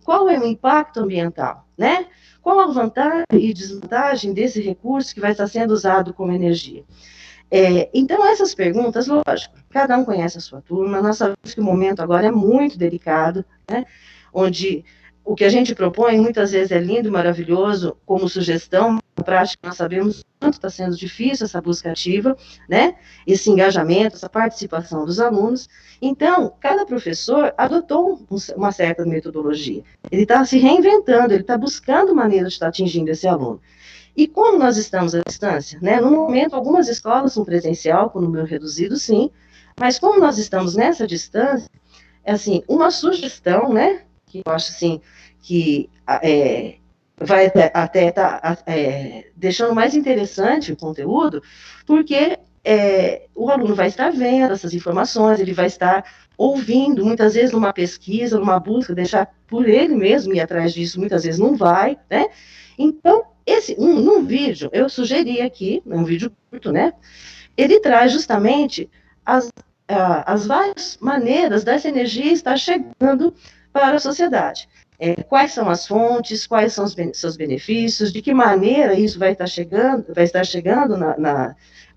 Qual é o impacto ambiental, né? Qual a vantagem e desvantagem desse recurso que vai estar sendo usado como energia? Então, essas perguntas, lógico, cada um conhece a sua turma, nós sabemos que o momento agora é muito delicado, né, onde o que a gente propõe muitas vezes é lindo, maravilhoso, como sugestão, na prática nós sabemos quanto está sendo difícil essa busca ativa, né, esse engajamento, essa participação dos alunos. Então, cada professor adotou uma certa metodologia, ele está se reinventando, ele está buscando maneiras de estar atingindo esse aluno. E como nós estamos à distância, né? No momento, algumas escolas são presencial, com número reduzido, sim, mas como nós estamos nessa distância, assim, uma sugestão, né? Que eu acho, assim, que vai até estar deixando mais interessante o conteúdo, porque o aluno vai estar vendo essas informações, ele vai estar ouvindo, muitas vezes numa pesquisa, numa busca, deixar por ele mesmo ir atrás disso, muitas vezes não vai, né? Então, num vídeo, eu sugeri aqui, um vídeo curto, né? Ele traz justamente as várias maneiras dessa energia estar chegando para a sociedade. Quais são as fontes, quais são os seus benefícios, de que maneira isso vai estar chegando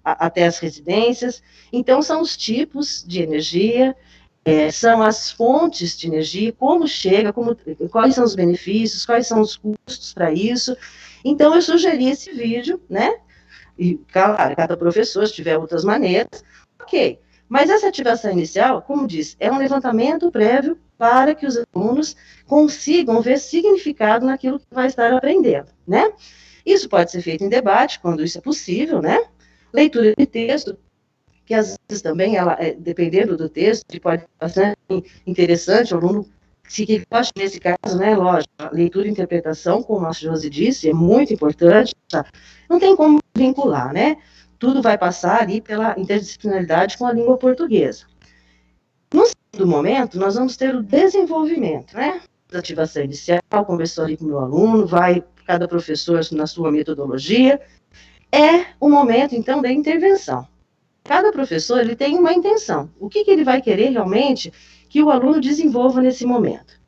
até as residências. Então, são os tipos de energia, são as fontes de energia, como chega, quais são os benefícios, quais são os custos para isso. Então, eu sugeri esse vídeo, né? E, claro, cada professor, se tiver outras maneiras, ok. Mas essa ativação inicial, como diz, é um levantamento prévio para que os alunos consigam ver significado naquilo que vai estar aprendendo, né? Isso pode ser feito em debate, quando isso é possível, né? Leitura de texto, que às vezes também, dependendo do texto, pode ser bastante interessante, o aluno se gosta nesse caso, né, lógico, a leitura e interpretação, como a Josi disse, é muito importante, tá? Não tem como vincular, né? Tudo vai passar ali pela interdisciplinaridade com a língua portuguesa. No segundo momento, nós vamos ter o desenvolvimento, né? Ativação inicial, conversou ali com o meu aluno, vai cada professor na sua metodologia. É o momento, então, da intervenção. Cada professor, ele tem uma intenção. O que ele vai querer realmente que o aluno desenvolva nesse momento?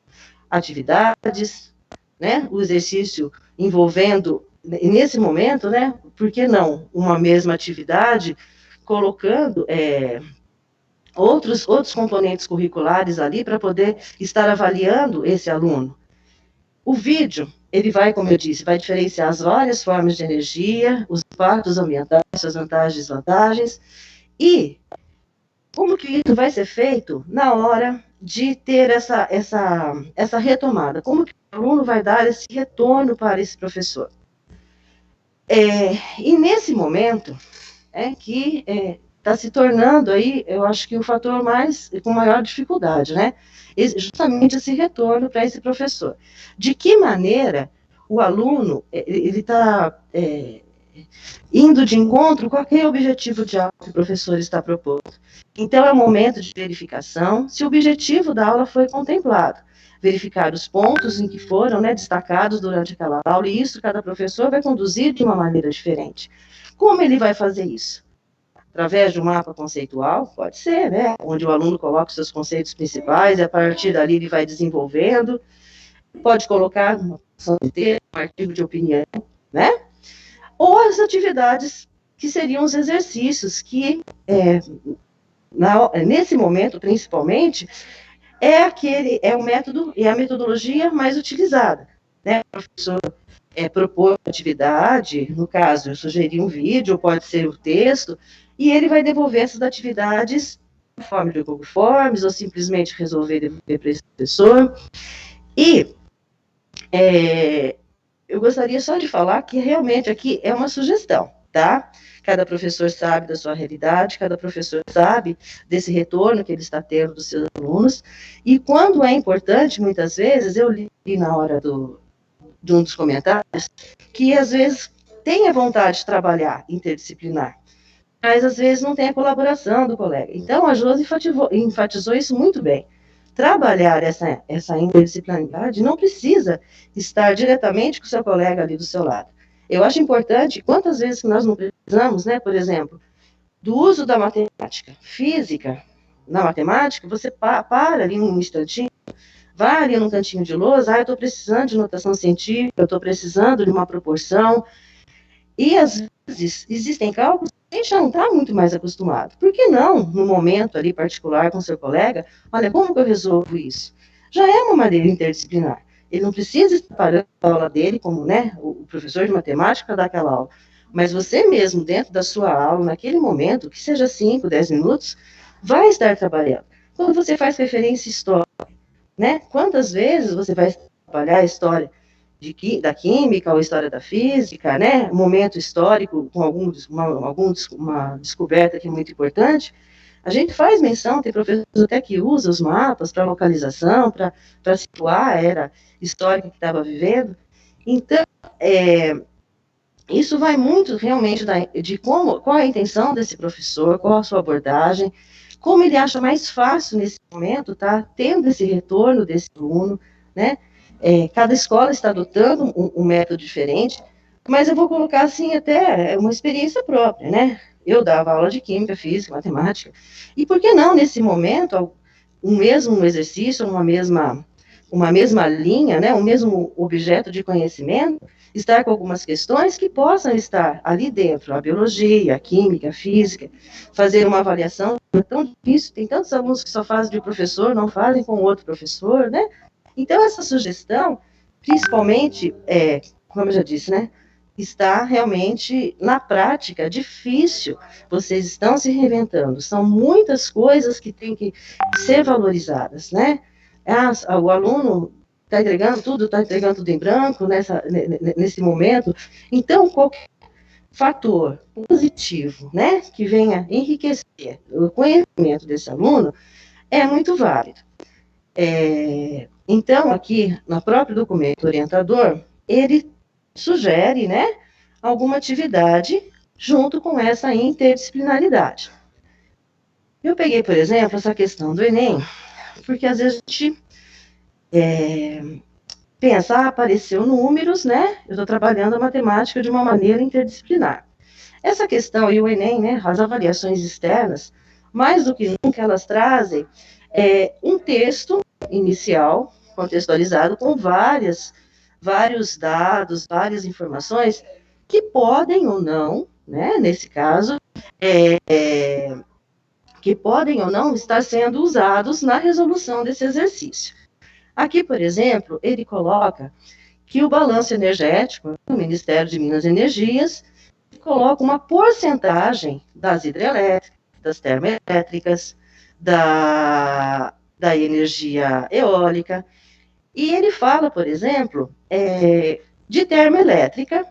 Atividades, né? O exercício envolvendo, nesse momento, né? Por que não uma mesma atividade, colocando outros componentes curriculares ali para poder estar avaliando esse aluno. O vídeo, ele vai, como eu disse, vai diferenciar as várias formas de energia, os impactos ambientais, suas vantagens e desvantagens, e como que isso vai ser feito na hora de ter essa retomada? Como que o aluno vai dar esse retorno para esse professor? E nesse momento que está se tornando aí, eu acho que o fator com maior dificuldade, né? Justamente esse retorno para esse professor. De que maneira o aluno ele está indo de encontro com aquele objetivo de aula que o professor está propondo. Então, é o momento de verificação se o objetivo da aula foi contemplado. Verificar os pontos em que foram destacados durante aquela aula, e isso cada professor vai conduzir de uma maneira diferente. Como ele vai fazer isso? Através de um mapa conceitual? Pode ser, né? Onde o aluno coloca os seus conceitos principais, e a partir dali ele vai desenvolvendo. Pode colocar uma opção de texto, um artigo de opinião, né? Ou as atividades que seriam os exercícios, que nesse momento, principalmente, é o método e a metodologia mais utilizada, né? O professor propor atividade, no caso, eu sugeri um vídeo, ou pode ser o texto, e ele vai devolver essas atividades em forma de Google Forms, ou simplesmente resolver devolver para esse professor. E eu gostaria só de falar que realmente aqui é uma sugestão, tá? Cada professor sabe da sua realidade, cada professor sabe desse retorno que ele está tendo dos seus alunos, e quando é importante, muitas vezes, eu li na hora de um dos comentários, que às vezes tem a vontade de trabalhar interdisciplinar, mas às vezes não tem a colaboração do colega. Então, a Josi enfatizou isso muito bem. Trabalhar essa interdisciplinaridade não precisa estar diretamente com o seu colega ali do seu lado. Eu acho importante, quantas vezes que nós não precisamos, né, por exemplo, do uso da matemática física, na matemática, você para ali um instantinho, vai ali num cantinho de lousa, eu estou precisando de notação científica, eu estou precisando de uma proporção, e às vezes existem cálculos que a gente já não está muito mais acostumado. Por que não, no momento ali particular com seu colega, olha, como que eu resolvo isso? Já é uma maneira interdisciplinar. Ele não precisa estar parando a aula dele, como o professor de matemática dar aquela aula. Mas você mesmo, dentro da sua aula, naquele momento, que seja 5, 10 minutos, vai estar trabalhando. Quando você faz referência histórica, né? Quantas vezes você vai trabalhar a história da química ou a história da física, né? Momento histórico com uma descoberta que é muito importante. A gente faz menção, tem professores até que usa os mapas para localização, para situar a era histórica que estava vivendo. Então, isso vai muito realmente de qual é a intenção desse professor, qual a sua abordagem, como ele acha mais fácil nesse momento, tá tendo esse retorno desse aluno, né? Cada escola está adotando um método diferente, mas eu vou colocar assim até uma experiência própria, né? Eu dava aula de química, física, matemática, e por que não, nesse momento, um mesmo exercício, uma mesma linha, né, um mesmo objeto de conhecimento, estar com algumas questões que possam estar ali dentro, a biologia, a química, a física, fazer uma avaliação, é tão difícil, tem tantos alunos que só fazem de professor, não fazem com outro professor, né? Então, essa sugestão, principalmente, como eu já disse, né, está realmente, na prática, difícil. Vocês estão se reinventando. São muitas coisas que têm que ser valorizadas, né? O aluno está entregando tudo em branco nesse momento. Então, qualquer fator positivo, né, que venha enriquecer o conhecimento desse aluno, é muito válido. Então, aqui, no próprio documento orientador, ele sugere, né, alguma atividade junto com essa interdisciplinaridade. Eu peguei, por exemplo, essa questão do Enem, porque às vezes a gente pensa, apareceu números, né, eu estou trabalhando a matemática de uma maneira interdisciplinar. Essa questão e o Enem, né, as avaliações externas, mais do que nunca elas trazem um texto inicial, contextualizado, com vários dados, várias informações, que podem ou não, né, nesse caso, que podem ou não estar sendo usados na resolução desse exercício. Aqui, por exemplo, ele coloca que o balanço energético do Ministério de Minas e Energias coloca uma porcentagem das hidrelétricas, das termoelétricas, da energia eólica. E ele fala, por exemplo, de termoelétrica.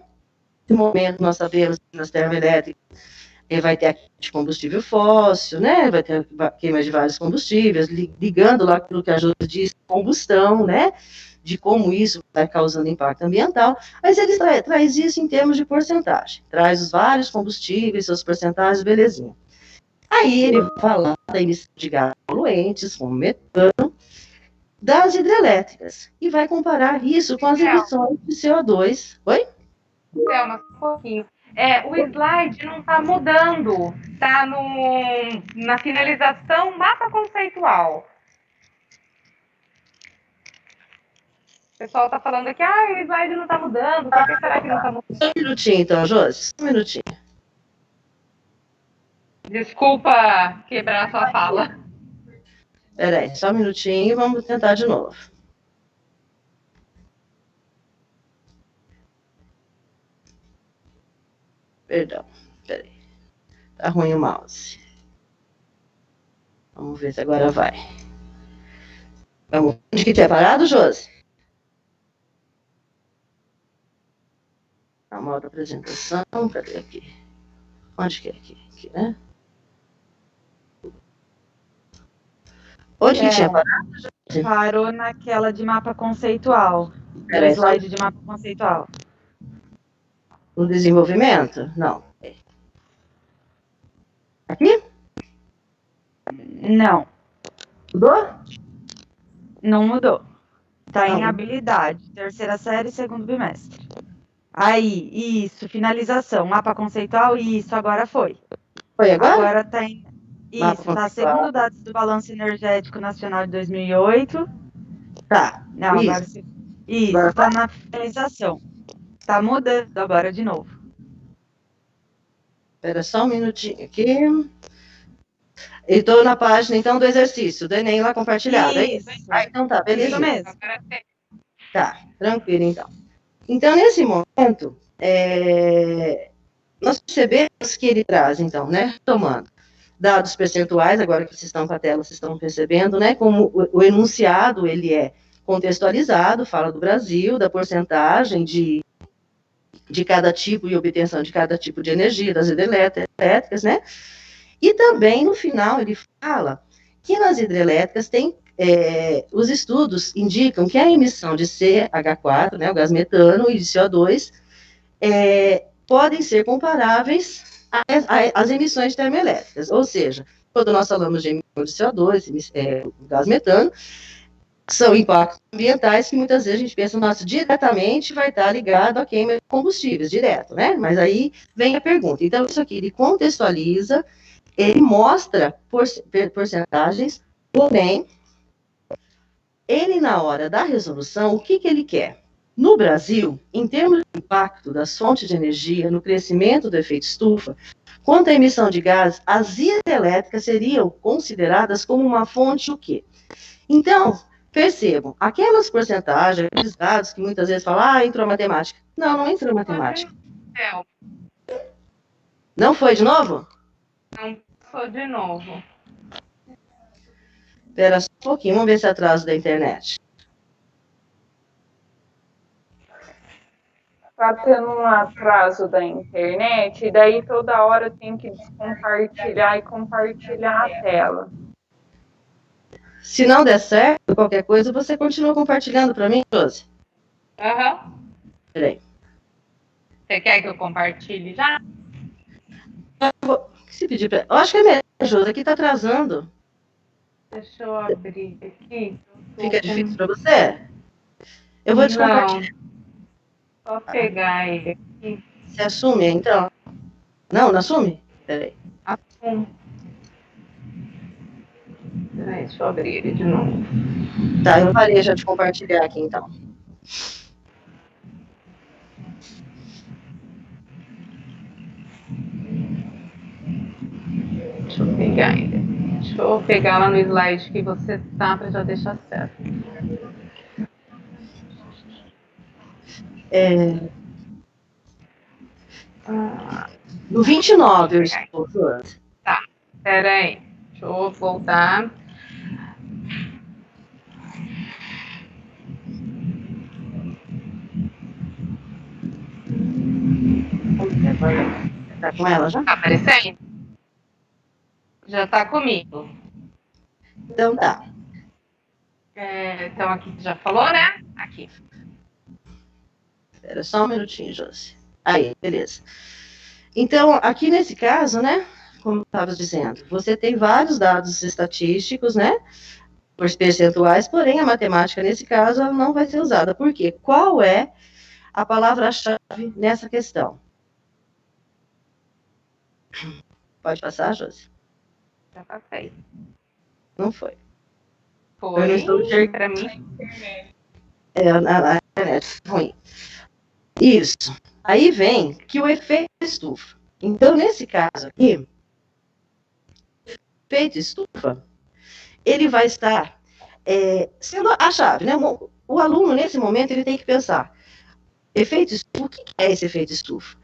No momento, nós sabemos que nas termoelétricas vai ter a queima de combustível fóssil, né? Vai ter a queima de vários combustíveis, ligando lá aquilo que a Júlia disse, combustão, né? De como isso vai causando impacto ambiental, mas ele traz isso em termos de porcentagem, traz os vários combustíveis, suas porcentagens, belezinha. Aí ele fala da emissão de gases poluentes, como metano, das hidrelétricas, e vai comparar isso com as emissões de CO2. Oi? Thelma, um pouquinho. O slide não está mudando, está na finalização mapa conceitual. O pessoal está falando aqui, o slide não está mudando, por que será que não está mudando? Só um minutinho então, Josi, um minutinho. Desculpa quebrar a sua fala. Peraí, só um minutinho, vamos tentar de novo. Perdão, peraí. Tá ruim o mouse. Vamos ver se agora vai. Vamos. Onde que tinha parado, Josi? A modo apresentação, cadê aqui? Onde que é aqui? Aqui, né? Onde que tinha parado, Josi? Parou naquela de mapa conceitual. No slide de mapa conceitual. No desenvolvimento? Não. Aqui? Não. Mudou? Não mudou. Está em habilidade, terceira série, segundo bimestre. Aí, isso, finalização, mapa conceitual, isso, agora foi. Foi agora? Agora está em... Isso, tá segundo dados do Balanço Energético Nacional de 2008. Tá. Não, isso. agora isso, está na finalização. Está mudando agora de novo. Espera só um minutinho aqui. Estou na página, então, do exercício, do Enem lá compartilhado. Isso. Então tá, beleza. Isso mesmo. Tá, tranquilo, então. Então, nesse momento, nós percebemos que ele traz, então, né, tomando dados percentuais, agora que vocês estão com a tela, vocês estão percebendo, né, como o enunciado, ele é contextualizado, fala do Brasil, da porcentagem de cada tipo e obtenção de cada tipo de energia, das hidrelétricas, né, e também, no final, ele fala que nas hidrelétricas tem, os estudos indicam que a emissão de CH4, né, o gás metano, e de CO2, podem ser comparáveis às emissões termoelétricas, ou seja, quando nós falamos de emissão de CO2, gás metano, são impactos ambientais que muitas vezes a gente pensa, nossa, diretamente vai estar ligado à queima de combustíveis, direto, né? Mas aí vem a pergunta. Então, isso aqui, ele contextualiza, ele mostra porcentagens, porém, ele, na hora da resolução, o que ele quer? No Brasil, em termos de impacto das fontes de energia no crescimento do efeito estufa, quanto à emissão de gases, as hidrelétricas seriam consideradas como uma fonte o quê? Então, percebam, aquelas porcentagens, aqueles dados que muitas vezes falam, entrou a matemática. Não entrou a matemática. Não foi de novo? Não foi de novo. Espera só um pouquinho, vamos ver se atraso da internet. Tá tendo um atraso da internet, e daí toda hora tem que descompartilhar e compartilhar a tela. Se não der certo, qualquer coisa, você continua compartilhando para mim, Josi? Aham. Peraí. Você quer que eu compartilhe já? Se pedir pra... Eu acho que é melhor, Josi, aqui tá atrasando. Deixa eu abrir aqui. Fica difícil para você? Eu vou te compartilhar. Só pegar ele aqui. Você assume, então? Não assume? Peraí. Assume. Peraí, deixa eu abrir ele de novo. Tá, eu parei já de compartilhar aqui, então. Deixa eu pegar ele. Deixa eu pegar lá no slide que você tá para já deixar certo. No 29 eu estou. Tá, peraí. Deixa eu voltar. Tá com ela já? Tá aparecendo? Já tá comigo. Então tá. Então aqui já falou, né? Aqui. Espera só um minutinho, Josi. Aí, beleza. Então, aqui nesse caso, né, como eu estava dizendo, você tem vários dados estatísticos, né, por percentuais, porém a matemática, nesse caso, ela não vai ser usada. Por quê? Qual é a palavra-chave nessa questão? Pode passar, Josi? Já passei. Não foi. Foi. Eu não estou enxergando. Para mim. A internet é ruim. Isso. Aí vem que o efeito estufa. Então, nesse caso aqui, o efeito estufa, ele vai estar sendo a chave, né? O aluno, nesse momento, ele tem que pensar, efeito estufa, o que é esse efeito estufa?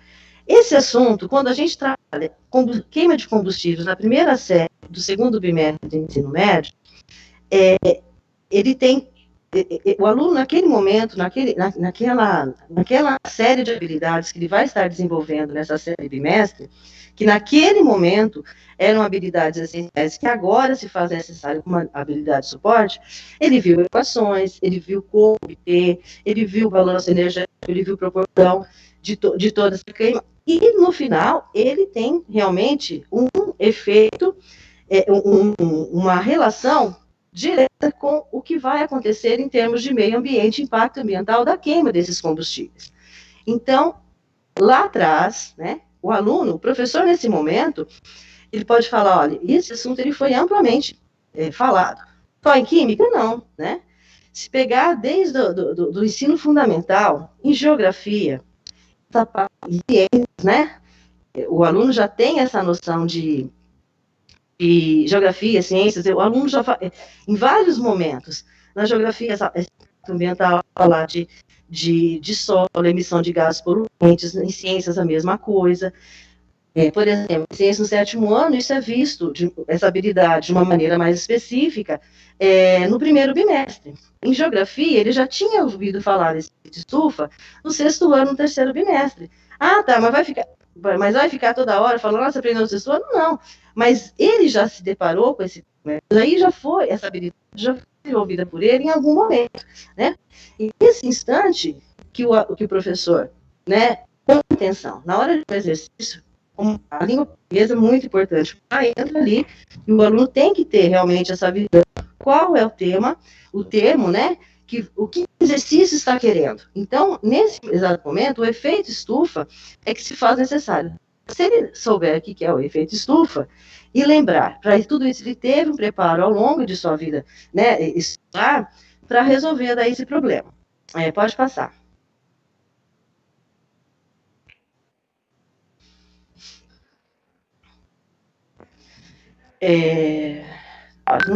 Esse assunto, quando a gente trabalha com queima de combustíveis na primeira série do segundo bimestre do ensino médio, ele tem, o aluno, naquele momento, naquela série de habilidades que ele vai estar desenvolvendo nessa série bimestre, que naquele momento eram habilidades essenciais que agora se faz necessário como habilidade de suporte, ele viu equações, ele viu como obter, ele viu balanço energético, ele viu proporção de toda essa queima, e no final ele tem realmente um efeito, uma relação direta com o que vai acontecer em termos de meio ambiente, impacto ambiental da queima desses combustíveis. Então, lá atrás, né, o aluno, o professor nesse momento, ele pode falar, olha, esse assunto ele foi amplamente falado. Só em química, não, né? Se pegar desde do ensino fundamental, em geografia, ciências, né? O aluno já tem essa noção de geografia, ciências, o aluno já em vários momentos, na geografia ambiental, falar de solo, emissão de gases poluentes, em ciências a mesma coisa. Por exemplo, em ciências no sétimo ano, isso é visto, essa habilidade, de uma maneira mais específica, no primeiro bimestre. Em geografia, ele já tinha ouvido falar desse estufa no sexto ano, no terceiro bimestre. Ah, tá, mas vai ficar toda hora falando, nossa, aprendeu no sexto ano? Não. Mas ele já se deparou com esse, aí já foi, essa habilidade já foi desenvolvida por ele em algum momento, né? E nesse instante que o professor, né, com atenção, na hora do exercício, a língua portuguesa é muito importante, entra ali e o aluno tem que ter realmente essa visão, qual é o termo, né, o que o exercício está querendo. Então, nesse exato momento, o efeito estufa é que se faz necessário. Se ele souber o que é o efeito estufa, e lembrar, para tudo isso ele teve um preparo ao longo de sua vida, né, estudar, para resolver daí esse problema. Pode passar.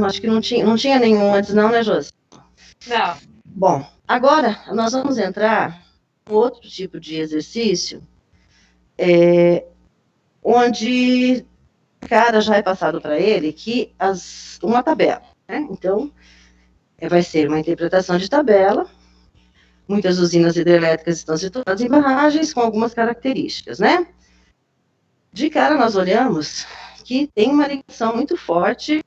Acho que não tinha nenhum antes não, né, Josi? Não. Bom, agora nós vamos entrar em outro tipo de exercício, onde o cara já é passado para ele que uma tabela, né? Então, vai ser uma interpretação de tabela. Muitas usinas hidrelétricas estão situadas em barragens com algumas características, né? De cara, nós olhamos que tem uma ligação muito forte,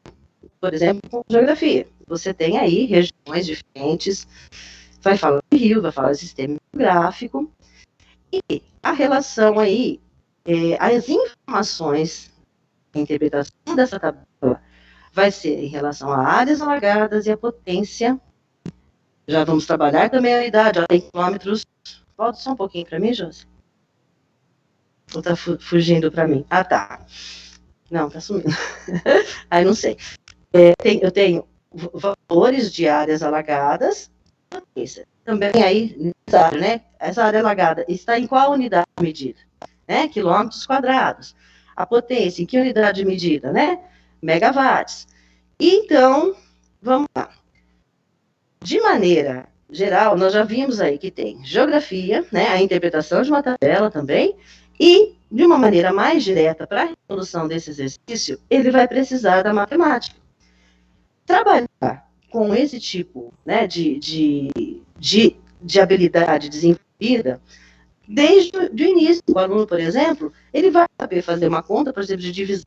por exemplo, com geografia. Você tem aí regiões diferentes, vai falar de rio, vai falar de sistema geográfico, e a relação aí, as informações, a interpretação dessa tabela vai ser em relação a áreas alagadas e a potência. Já vamos trabalhar também a unidade, em quilômetros. Volta só um pouquinho para mim, Josi. Ou tá fugindo para mim? Ah, tá. Não, tá sumindo. Aí não sei. Eu tenho valores de áreas alagadas. Também aí, nessa área, né? Essa área alagada está em qual unidade de medida? Né? Quilômetros quadrados. A potência, em que unidade de medida, né? Megawatts. Então, vamos lá. De maneira geral, nós já vimos aí que tem geografia, né? A interpretação de uma tabela também, E, de uma maneira mais direta, para a resolução desse exercício, ele vai precisar da matemática. Trabalhar com esse tipo, né, de habilidade desenvolvida, desde o início, o aluno, por exemplo, ele vai saber fazer uma conta, por exemplo, de divisão.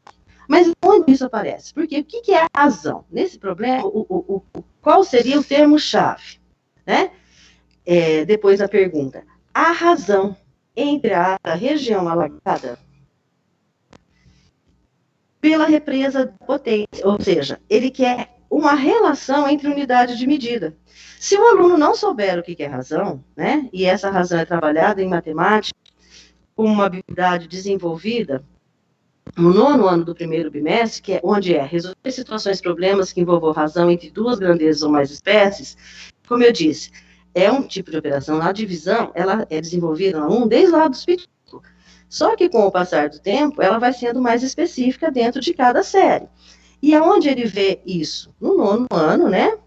Mas onde isso aparece? Porque o que é a razão? Nesse problema, qual seria o termo-chave? Né? Depois a pergunta, a razão entre a região alagada pela represa de potência, ou seja, ele quer uma relação entre unidades de medida. Se o aluno não souber o que é razão, né, e essa razão é trabalhada em matemática, como uma habilidade desenvolvida no 9º ano do primeiro bimestre, que é onde resolver situações, problemas que envolvam razão entre duas grandezas ou mais espécies, como eu disse, é um tipo de operação. A divisão, ela é desenvolvida no aluno desde lá dos pitocos. Só que com o passar do tempo, ela vai sendo mais específica dentro de cada série. E aonde ele vê isso? No 9º ano, né?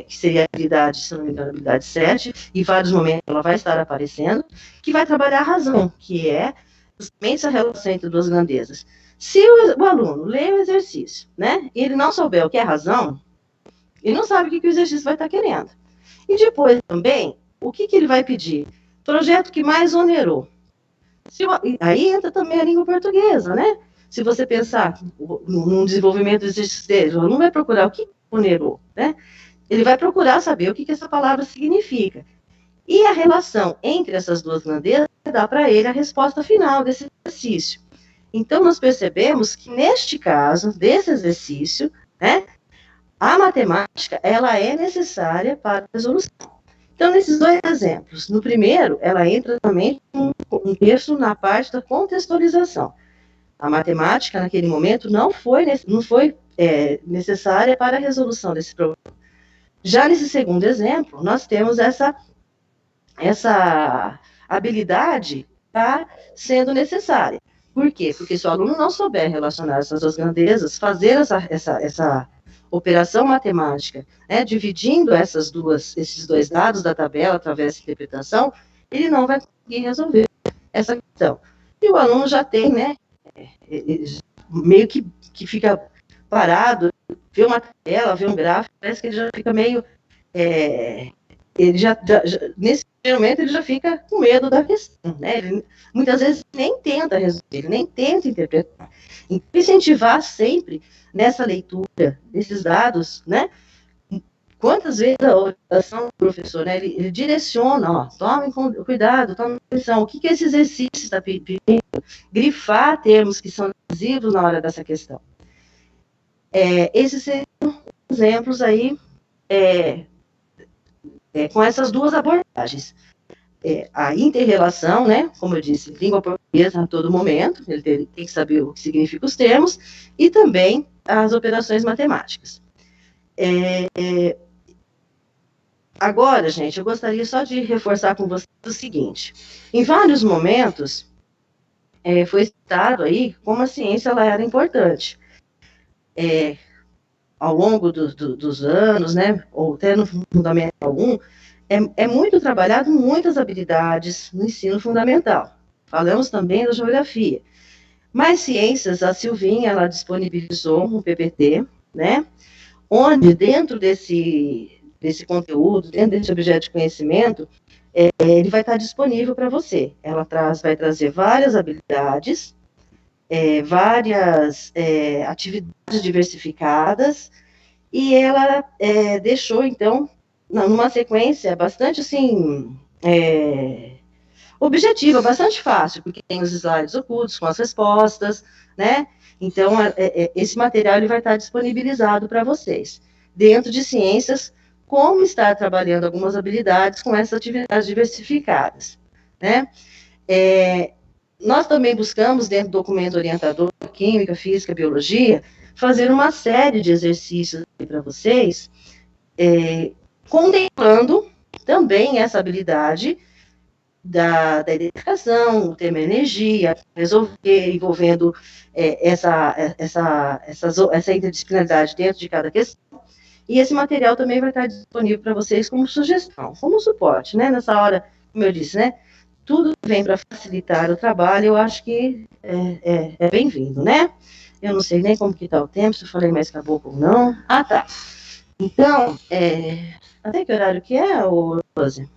Que seria a habilidade, se não me engano, a habilidade 7, em vários momentos ela vai estar aparecendo, que vai trabalhar a razão, que é justamente essa relação entre duas grandezas. Se o aluno lê o exercício, né, e ele não souber o que é razão, ele não sabe o que o exercício vai estar querendo. E depois também, o que ele vai pedir? Projeto que mais onerou. Aí entra também a língua portuguesa, né? Se você pensar no desenvolvimento do exercício dele, o aluno vai procurar o que onerou, né? Ele vai procurar saber o que essa palavra significa. E a relação entre essas duas grandezas dá para ele a resposta final desse exercício. Então, nós percebemos que, neste caso, desse exercício, né, a matemática, ela é necessária para a resolução. Então, nesses dois exemplos, no primeiro, ela entra também um texto na parte da contextualização. A matemática, naquele momento, não foi necessária para a resolução desse problema. Já nesse segundo exemplo, nós temos essa habilidade está sendo necessária. Por quê? Porque se o aluno não souber relacionar essas duas grandezas, fazer essa operação matemática, né, dividindo esses dois dados da tabela através da interpretação, ele não vai conseguir resolver essa questão. E o aluno já tem, né, meio que fica parado, vê uma tabela, vê um gráfico, parece que ele já fica meio... nesse momento ele já fica com medo da questão, né? Ele muitas vezes nem tenta resolver, ele nem tenta interpretar. Então, incentivar sempre nessa leitura desses dados, né? Quantas vezes a orientação do professor, né, ele direciona, tomem cuidado, tomem atenção, o que esse exercício está pedindo? Grifar termos que são decisivos na hora dessa questão. Esses seriam exemplos aí, com essas duas abordagens. A inter-relação, né, como eu disse, língua portuguesa a todo momento, ele tem que saber o que significam os termos, e também as operações matemáticas. Agora, gente, eu gostaria só de reforçar com vocês o seguinte, em vários momentos, foi citado aí como a ciência ela era importante. Ao longo dos anos, né, ou até no Fundamental 1, é muito trabalhado muitas habilidades no ensino fundamental. Falamos também da geografia. Mas ciências, a Silvinha, ela disponibilizou um PPT, né, onde dentro desse conteúdo, dentro desse objeto de conhecimento, ele vai estar disponível para você. Ela vai trazer várias habilidades, várias atividades diversificadas, e ela deixou, então, numa sequência bastante, assim, objetiva, bastante fácil, porque tem os slides ocultos com as respostas, né? Então, esse material ele vai estar disponibilizado para vocês. Dentro de ciências, como estar trabalhando algumas habilidades com essas atividades diversificadas, né? Nós também buscamos, dentro do documento orientador, Química, Física, Biologia, fazer uma série de exercícios para vocês, contemplando também essa habilidade da identificação, o tema energia, resolver, envolvendo essa interdisciplinaridade dentro de cada questão. E esse material também vai estar disponível para vocês como sugestão, como suporte, né? Nessa hora, como eu disse, né? tudo que vem para facilitar o trabalho, eu acho que é bem-vindo, né? Eu não sei nem como que está o tempo, se eu falei mais caboclo ou não. Ah, tá. Então, até que horário que é, Rose?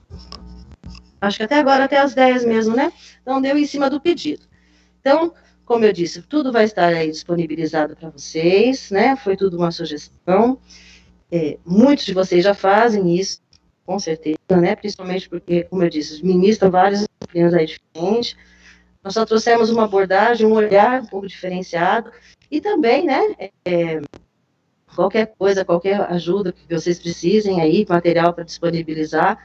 Acho que até agora, até às 10 mesmo, né? Então, deu em cima do pedido. Então, como eu disse, tudo vai estar aí disponibilizado para vocês, né? Foi tudo uma sugestão. Muitos de vocês já fazem isso, com certeza, né? Principalmente porque, como eu disse, ministram várias disciplinas aí diferentes. Nós só trouxemos uma abordagem, um olhar um pouco diferenciado. E também, né? Qualquer coisa, qualquer ajuda que vocês precisem aí, material para disponibilizar,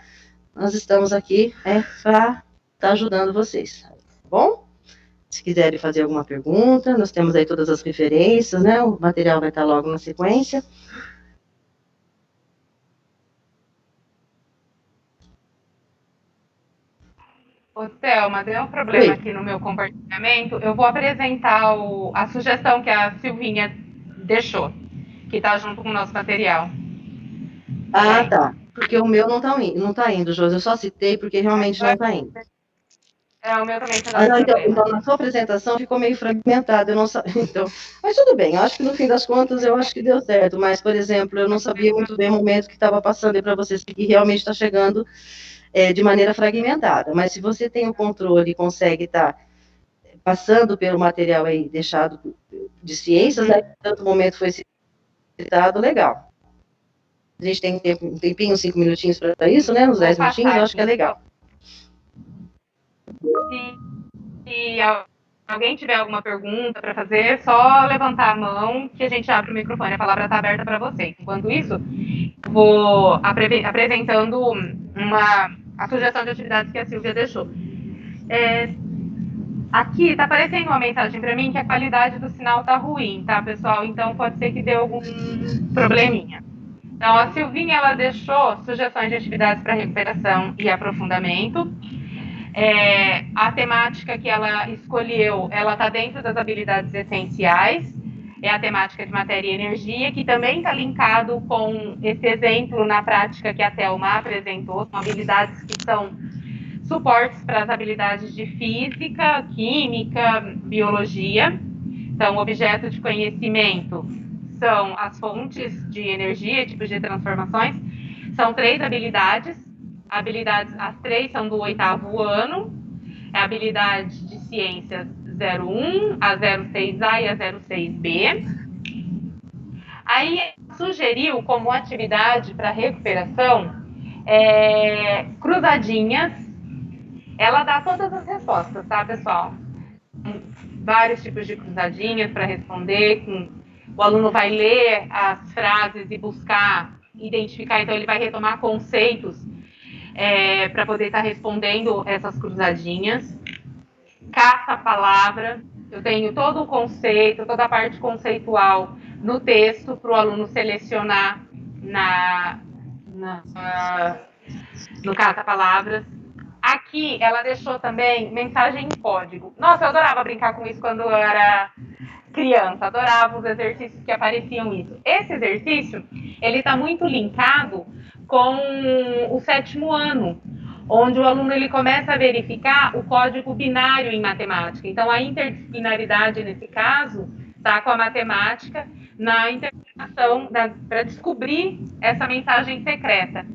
nós estamos aqui para estar ajudando vocês, tá bom? Se quiserem fazer alguma pergunta, nós temos aí todas as referências, né? O material vai estar logo na sequência. Ô, Thelma, deu um problema aqui no meu compartilhamento. Eu vou apresentar a sugestão que a Silvinha deixou, que está junto com o nosso material. Ah, tá. Porque o meu não tá indo, Josi. Eu só citei porque realmente não está indo. O meu também está dando problema. Então, na sua apresentação ficou meio fragmentado. Eu não sabia. Então, mas tudo bem. Eu acho que no fim das contas, eu acho que deu certo. Mas, por exemplo, eu não sabia muito bem o momento que estava passando para vocês, que realmente está chegando de maneira fragmentada. Mas se você tem o controle e consegue estar passando pelo material aí deixado de ciências, né, tanto momento foi citado, legal. A gente tem um tempinho, 5 minutinhos para isso, né? Uns 10 minutinhos, eu acho que é legal. Se alguém tiver alguma pergunta para fazer, é só levantar a mão que a gente abre o microfone. A palavra está aberta para vocês. Enquanto isso, vou apresentando a sugestão de atividades que a Silvia deixou. Aqui está aparecendo uma mensagem para mim que a qualidade do sinal está ruim, tá, pessoal? Então pode ser que dê algum probleminha. Então, a Silvinha, ela deixou sugestões de atividades para recuperação e aprofundamento. A temática que ela escolheu, ela está dentro das habilidades essenciais, é a temática de matéria e energia, que também está linkado com esse exemplo na prática que a Thelma apresentou, são habilidades que são suportes para as habilidades de física, química, biologia. Então, objeto de conhecimento são as fontes de energia, tipos de transformações. São 3 habilidades. As 3 são do 8º ano. É a habilidade de ciências 01, a 06A e a 06B. Aí, sugeriu como atividade para recuperação cruzadinhas. Ela dá todas as respostas, tá, pessoal? Vários tipos de cruzadinhas para responder. O aluno vai ler as frases e buscar, identificar, então ele vai retomar conceitos para poder estar respondendo essas cruzadinhas. Caça-palavra, eu tenho todo o conceito, toda a parte conceitual no texto para o aluno selecionar no caça-palavras. Aqui, ela deixou também mensagem em código. Nossa, eu adorava brincar com isso quando eu era criança. Adorava os exercícios que apareciam isso. Esse exercício, ele está muito linkado com o 7º ano, onde o aluno ele começa a verificar o código binário em matemática. Então, a interdisciplinaridade, nesse caso, está com a matemática na interpretação, para descobrir essa mensagem secreta.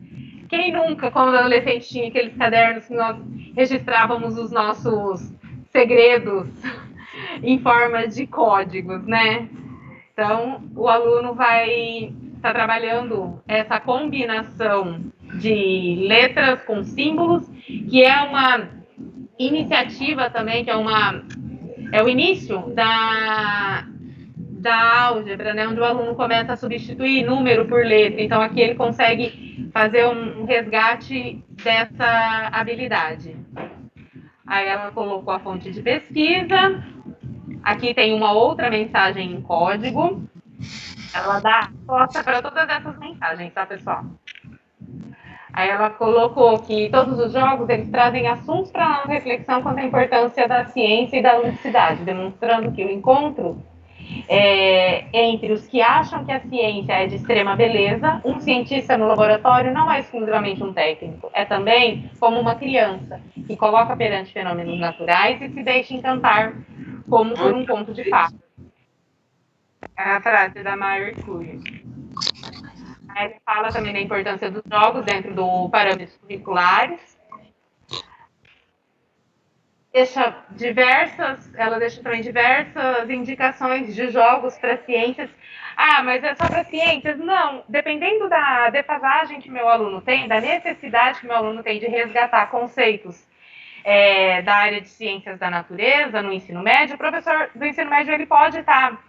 Quem nunca, quando adolescente, tinha aqueles cadernos que nós registrávamos os nossos segredos em forma de códigos, né? Então, o aluno vai estar trabalhando essa combinação de letras com símbolos, que é uma iniciativa também, que é o início da álgebra, né, onde o aluno começa a substituir número por letra. Então, aqui ele consegue fazer um resgate dessa habilidade. Aí ela colocou a fonte de pesquisa. Aqui tem uma outra mensagem em código. Ela dá resposta para todas essas mensagens, tá, pessoal? Aí ela colocou que todos os jogos eles trazem assuntos para a reflexão quanto à importância da ciência e da unicidade, demonstrando que o encontro entre os que acham que a ciência é de extrema beleza. Um cientista no laboratório não é exclusivamente um técnico, é também como uma criança que coloca perante fenômenos naturais e se deixa encantar como por um conto de fadas. É a frase da Marie Curie. Aí ele fala também da importância dos jogos dentro do parâmetros curriculares. Ela deixa também diversas indicações de jogos para ciências. Ah, mas é só para ciências? Não, dependendo da defasagem que meu aluno tem, da necessidade que meu aluno tem de resgatar conceitos da área de ciências da natureza no ensino médio, o professor do ensino médio ele pode estar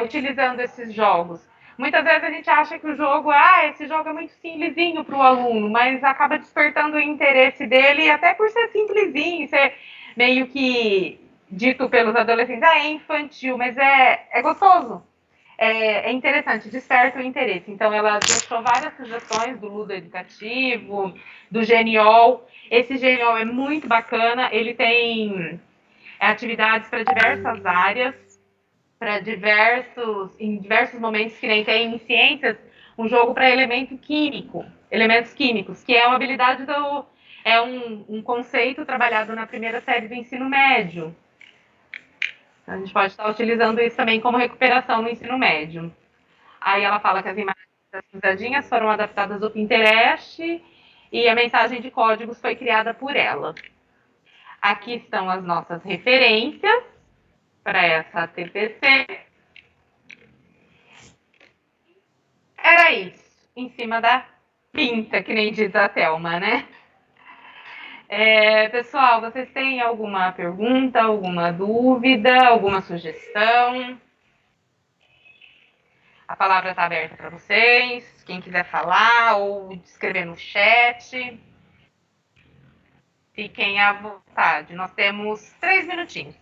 utilizando esses jogos. Muitas vezes a gente acha que o jogo, esse jogo é muito simplesinho para o aluno, mas acaba despertando o interesse dele, até por ser simplesinho, ser meio que dito pelos adolescentes, é infantil, mas é gostoso. É interessante, desperta o interesse. Então, ela deixou várias sugestões do Ludo Educativo, do Geniol. Esse Geniol é muito bacana, ele tem atividades para diversas áreas, em diversos momentos, que nem tem em ciências, um jogo para elementos químicos, que é uma habilidade um conceito trabalhado na primeira série do ensino médio. A gente pode estar utilizando isso também como recuperação no ensino médio. Aí ela fala que as imagens das pisadinhas foram adaptadas do Pinterest e a mensagem de códigos foi criada por ela. Aqui estão as nossas referências para essa TPC. Era isso, em cima da pinta, que nem diz a Thelma, né? Pessoal, vocês têm alguma pergunta, alguma dúvida, alguma sugestão? A palavra está aberta para vocês. Quem quiser falar ou escrever no chat, fiquem à vontade. Nós temos 3 minutinhos.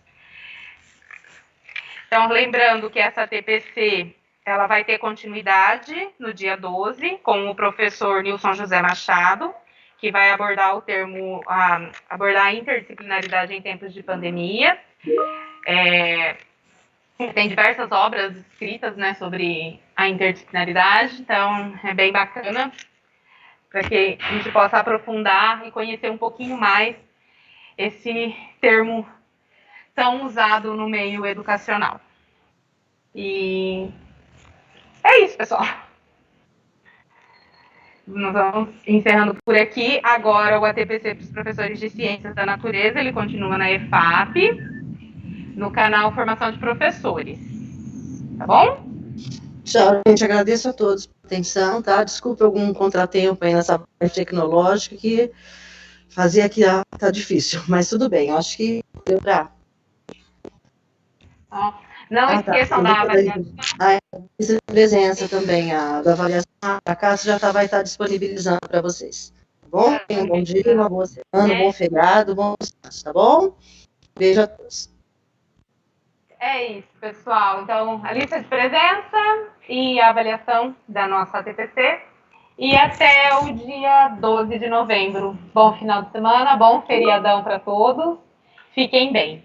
Então, lembrando que essa TPC ela vai ter continuidade no dia 12 com o professor Nilson José Machado, que vai abordar abordar a interdisciplinaridade em tempos de pandemia. Tem diversas obras escritas, né, sobre a interdisciplinaridade, então é bem bacana para que a gente possa aprofundar e conhecer um pouquinho mais esse termo tão usado no meio educacional. E é isso, pessoal. Nós vamos encerrando por aqui. Agora o ATPC para os professores de Ciências da Natureza, ele continua na EFAP, no canal Formação de Professores. Tá bom? Tchau, gente. Agradeço a todos pela atenção, tá? Desculpe algum contratempo aí nessa parte tecnológica que fazer aqui tá difícil, mas tudo bem. Eu acho que deu para... Não esqueçam da avaliação. A presença também, da avaliação da Cássia já vai estar disponibilizando para vocês. Tá bom? Tenham um bom dia, uma boa semana, um bom feriado, bom descanso, tá bom? Beijo a todos. É isso, pessoal. Então, a lista de presença e a avaliação da nossa TPC. E até o dia 12 de novembro. Bom final de semana, bom feriadão para todos. Fiquem bem.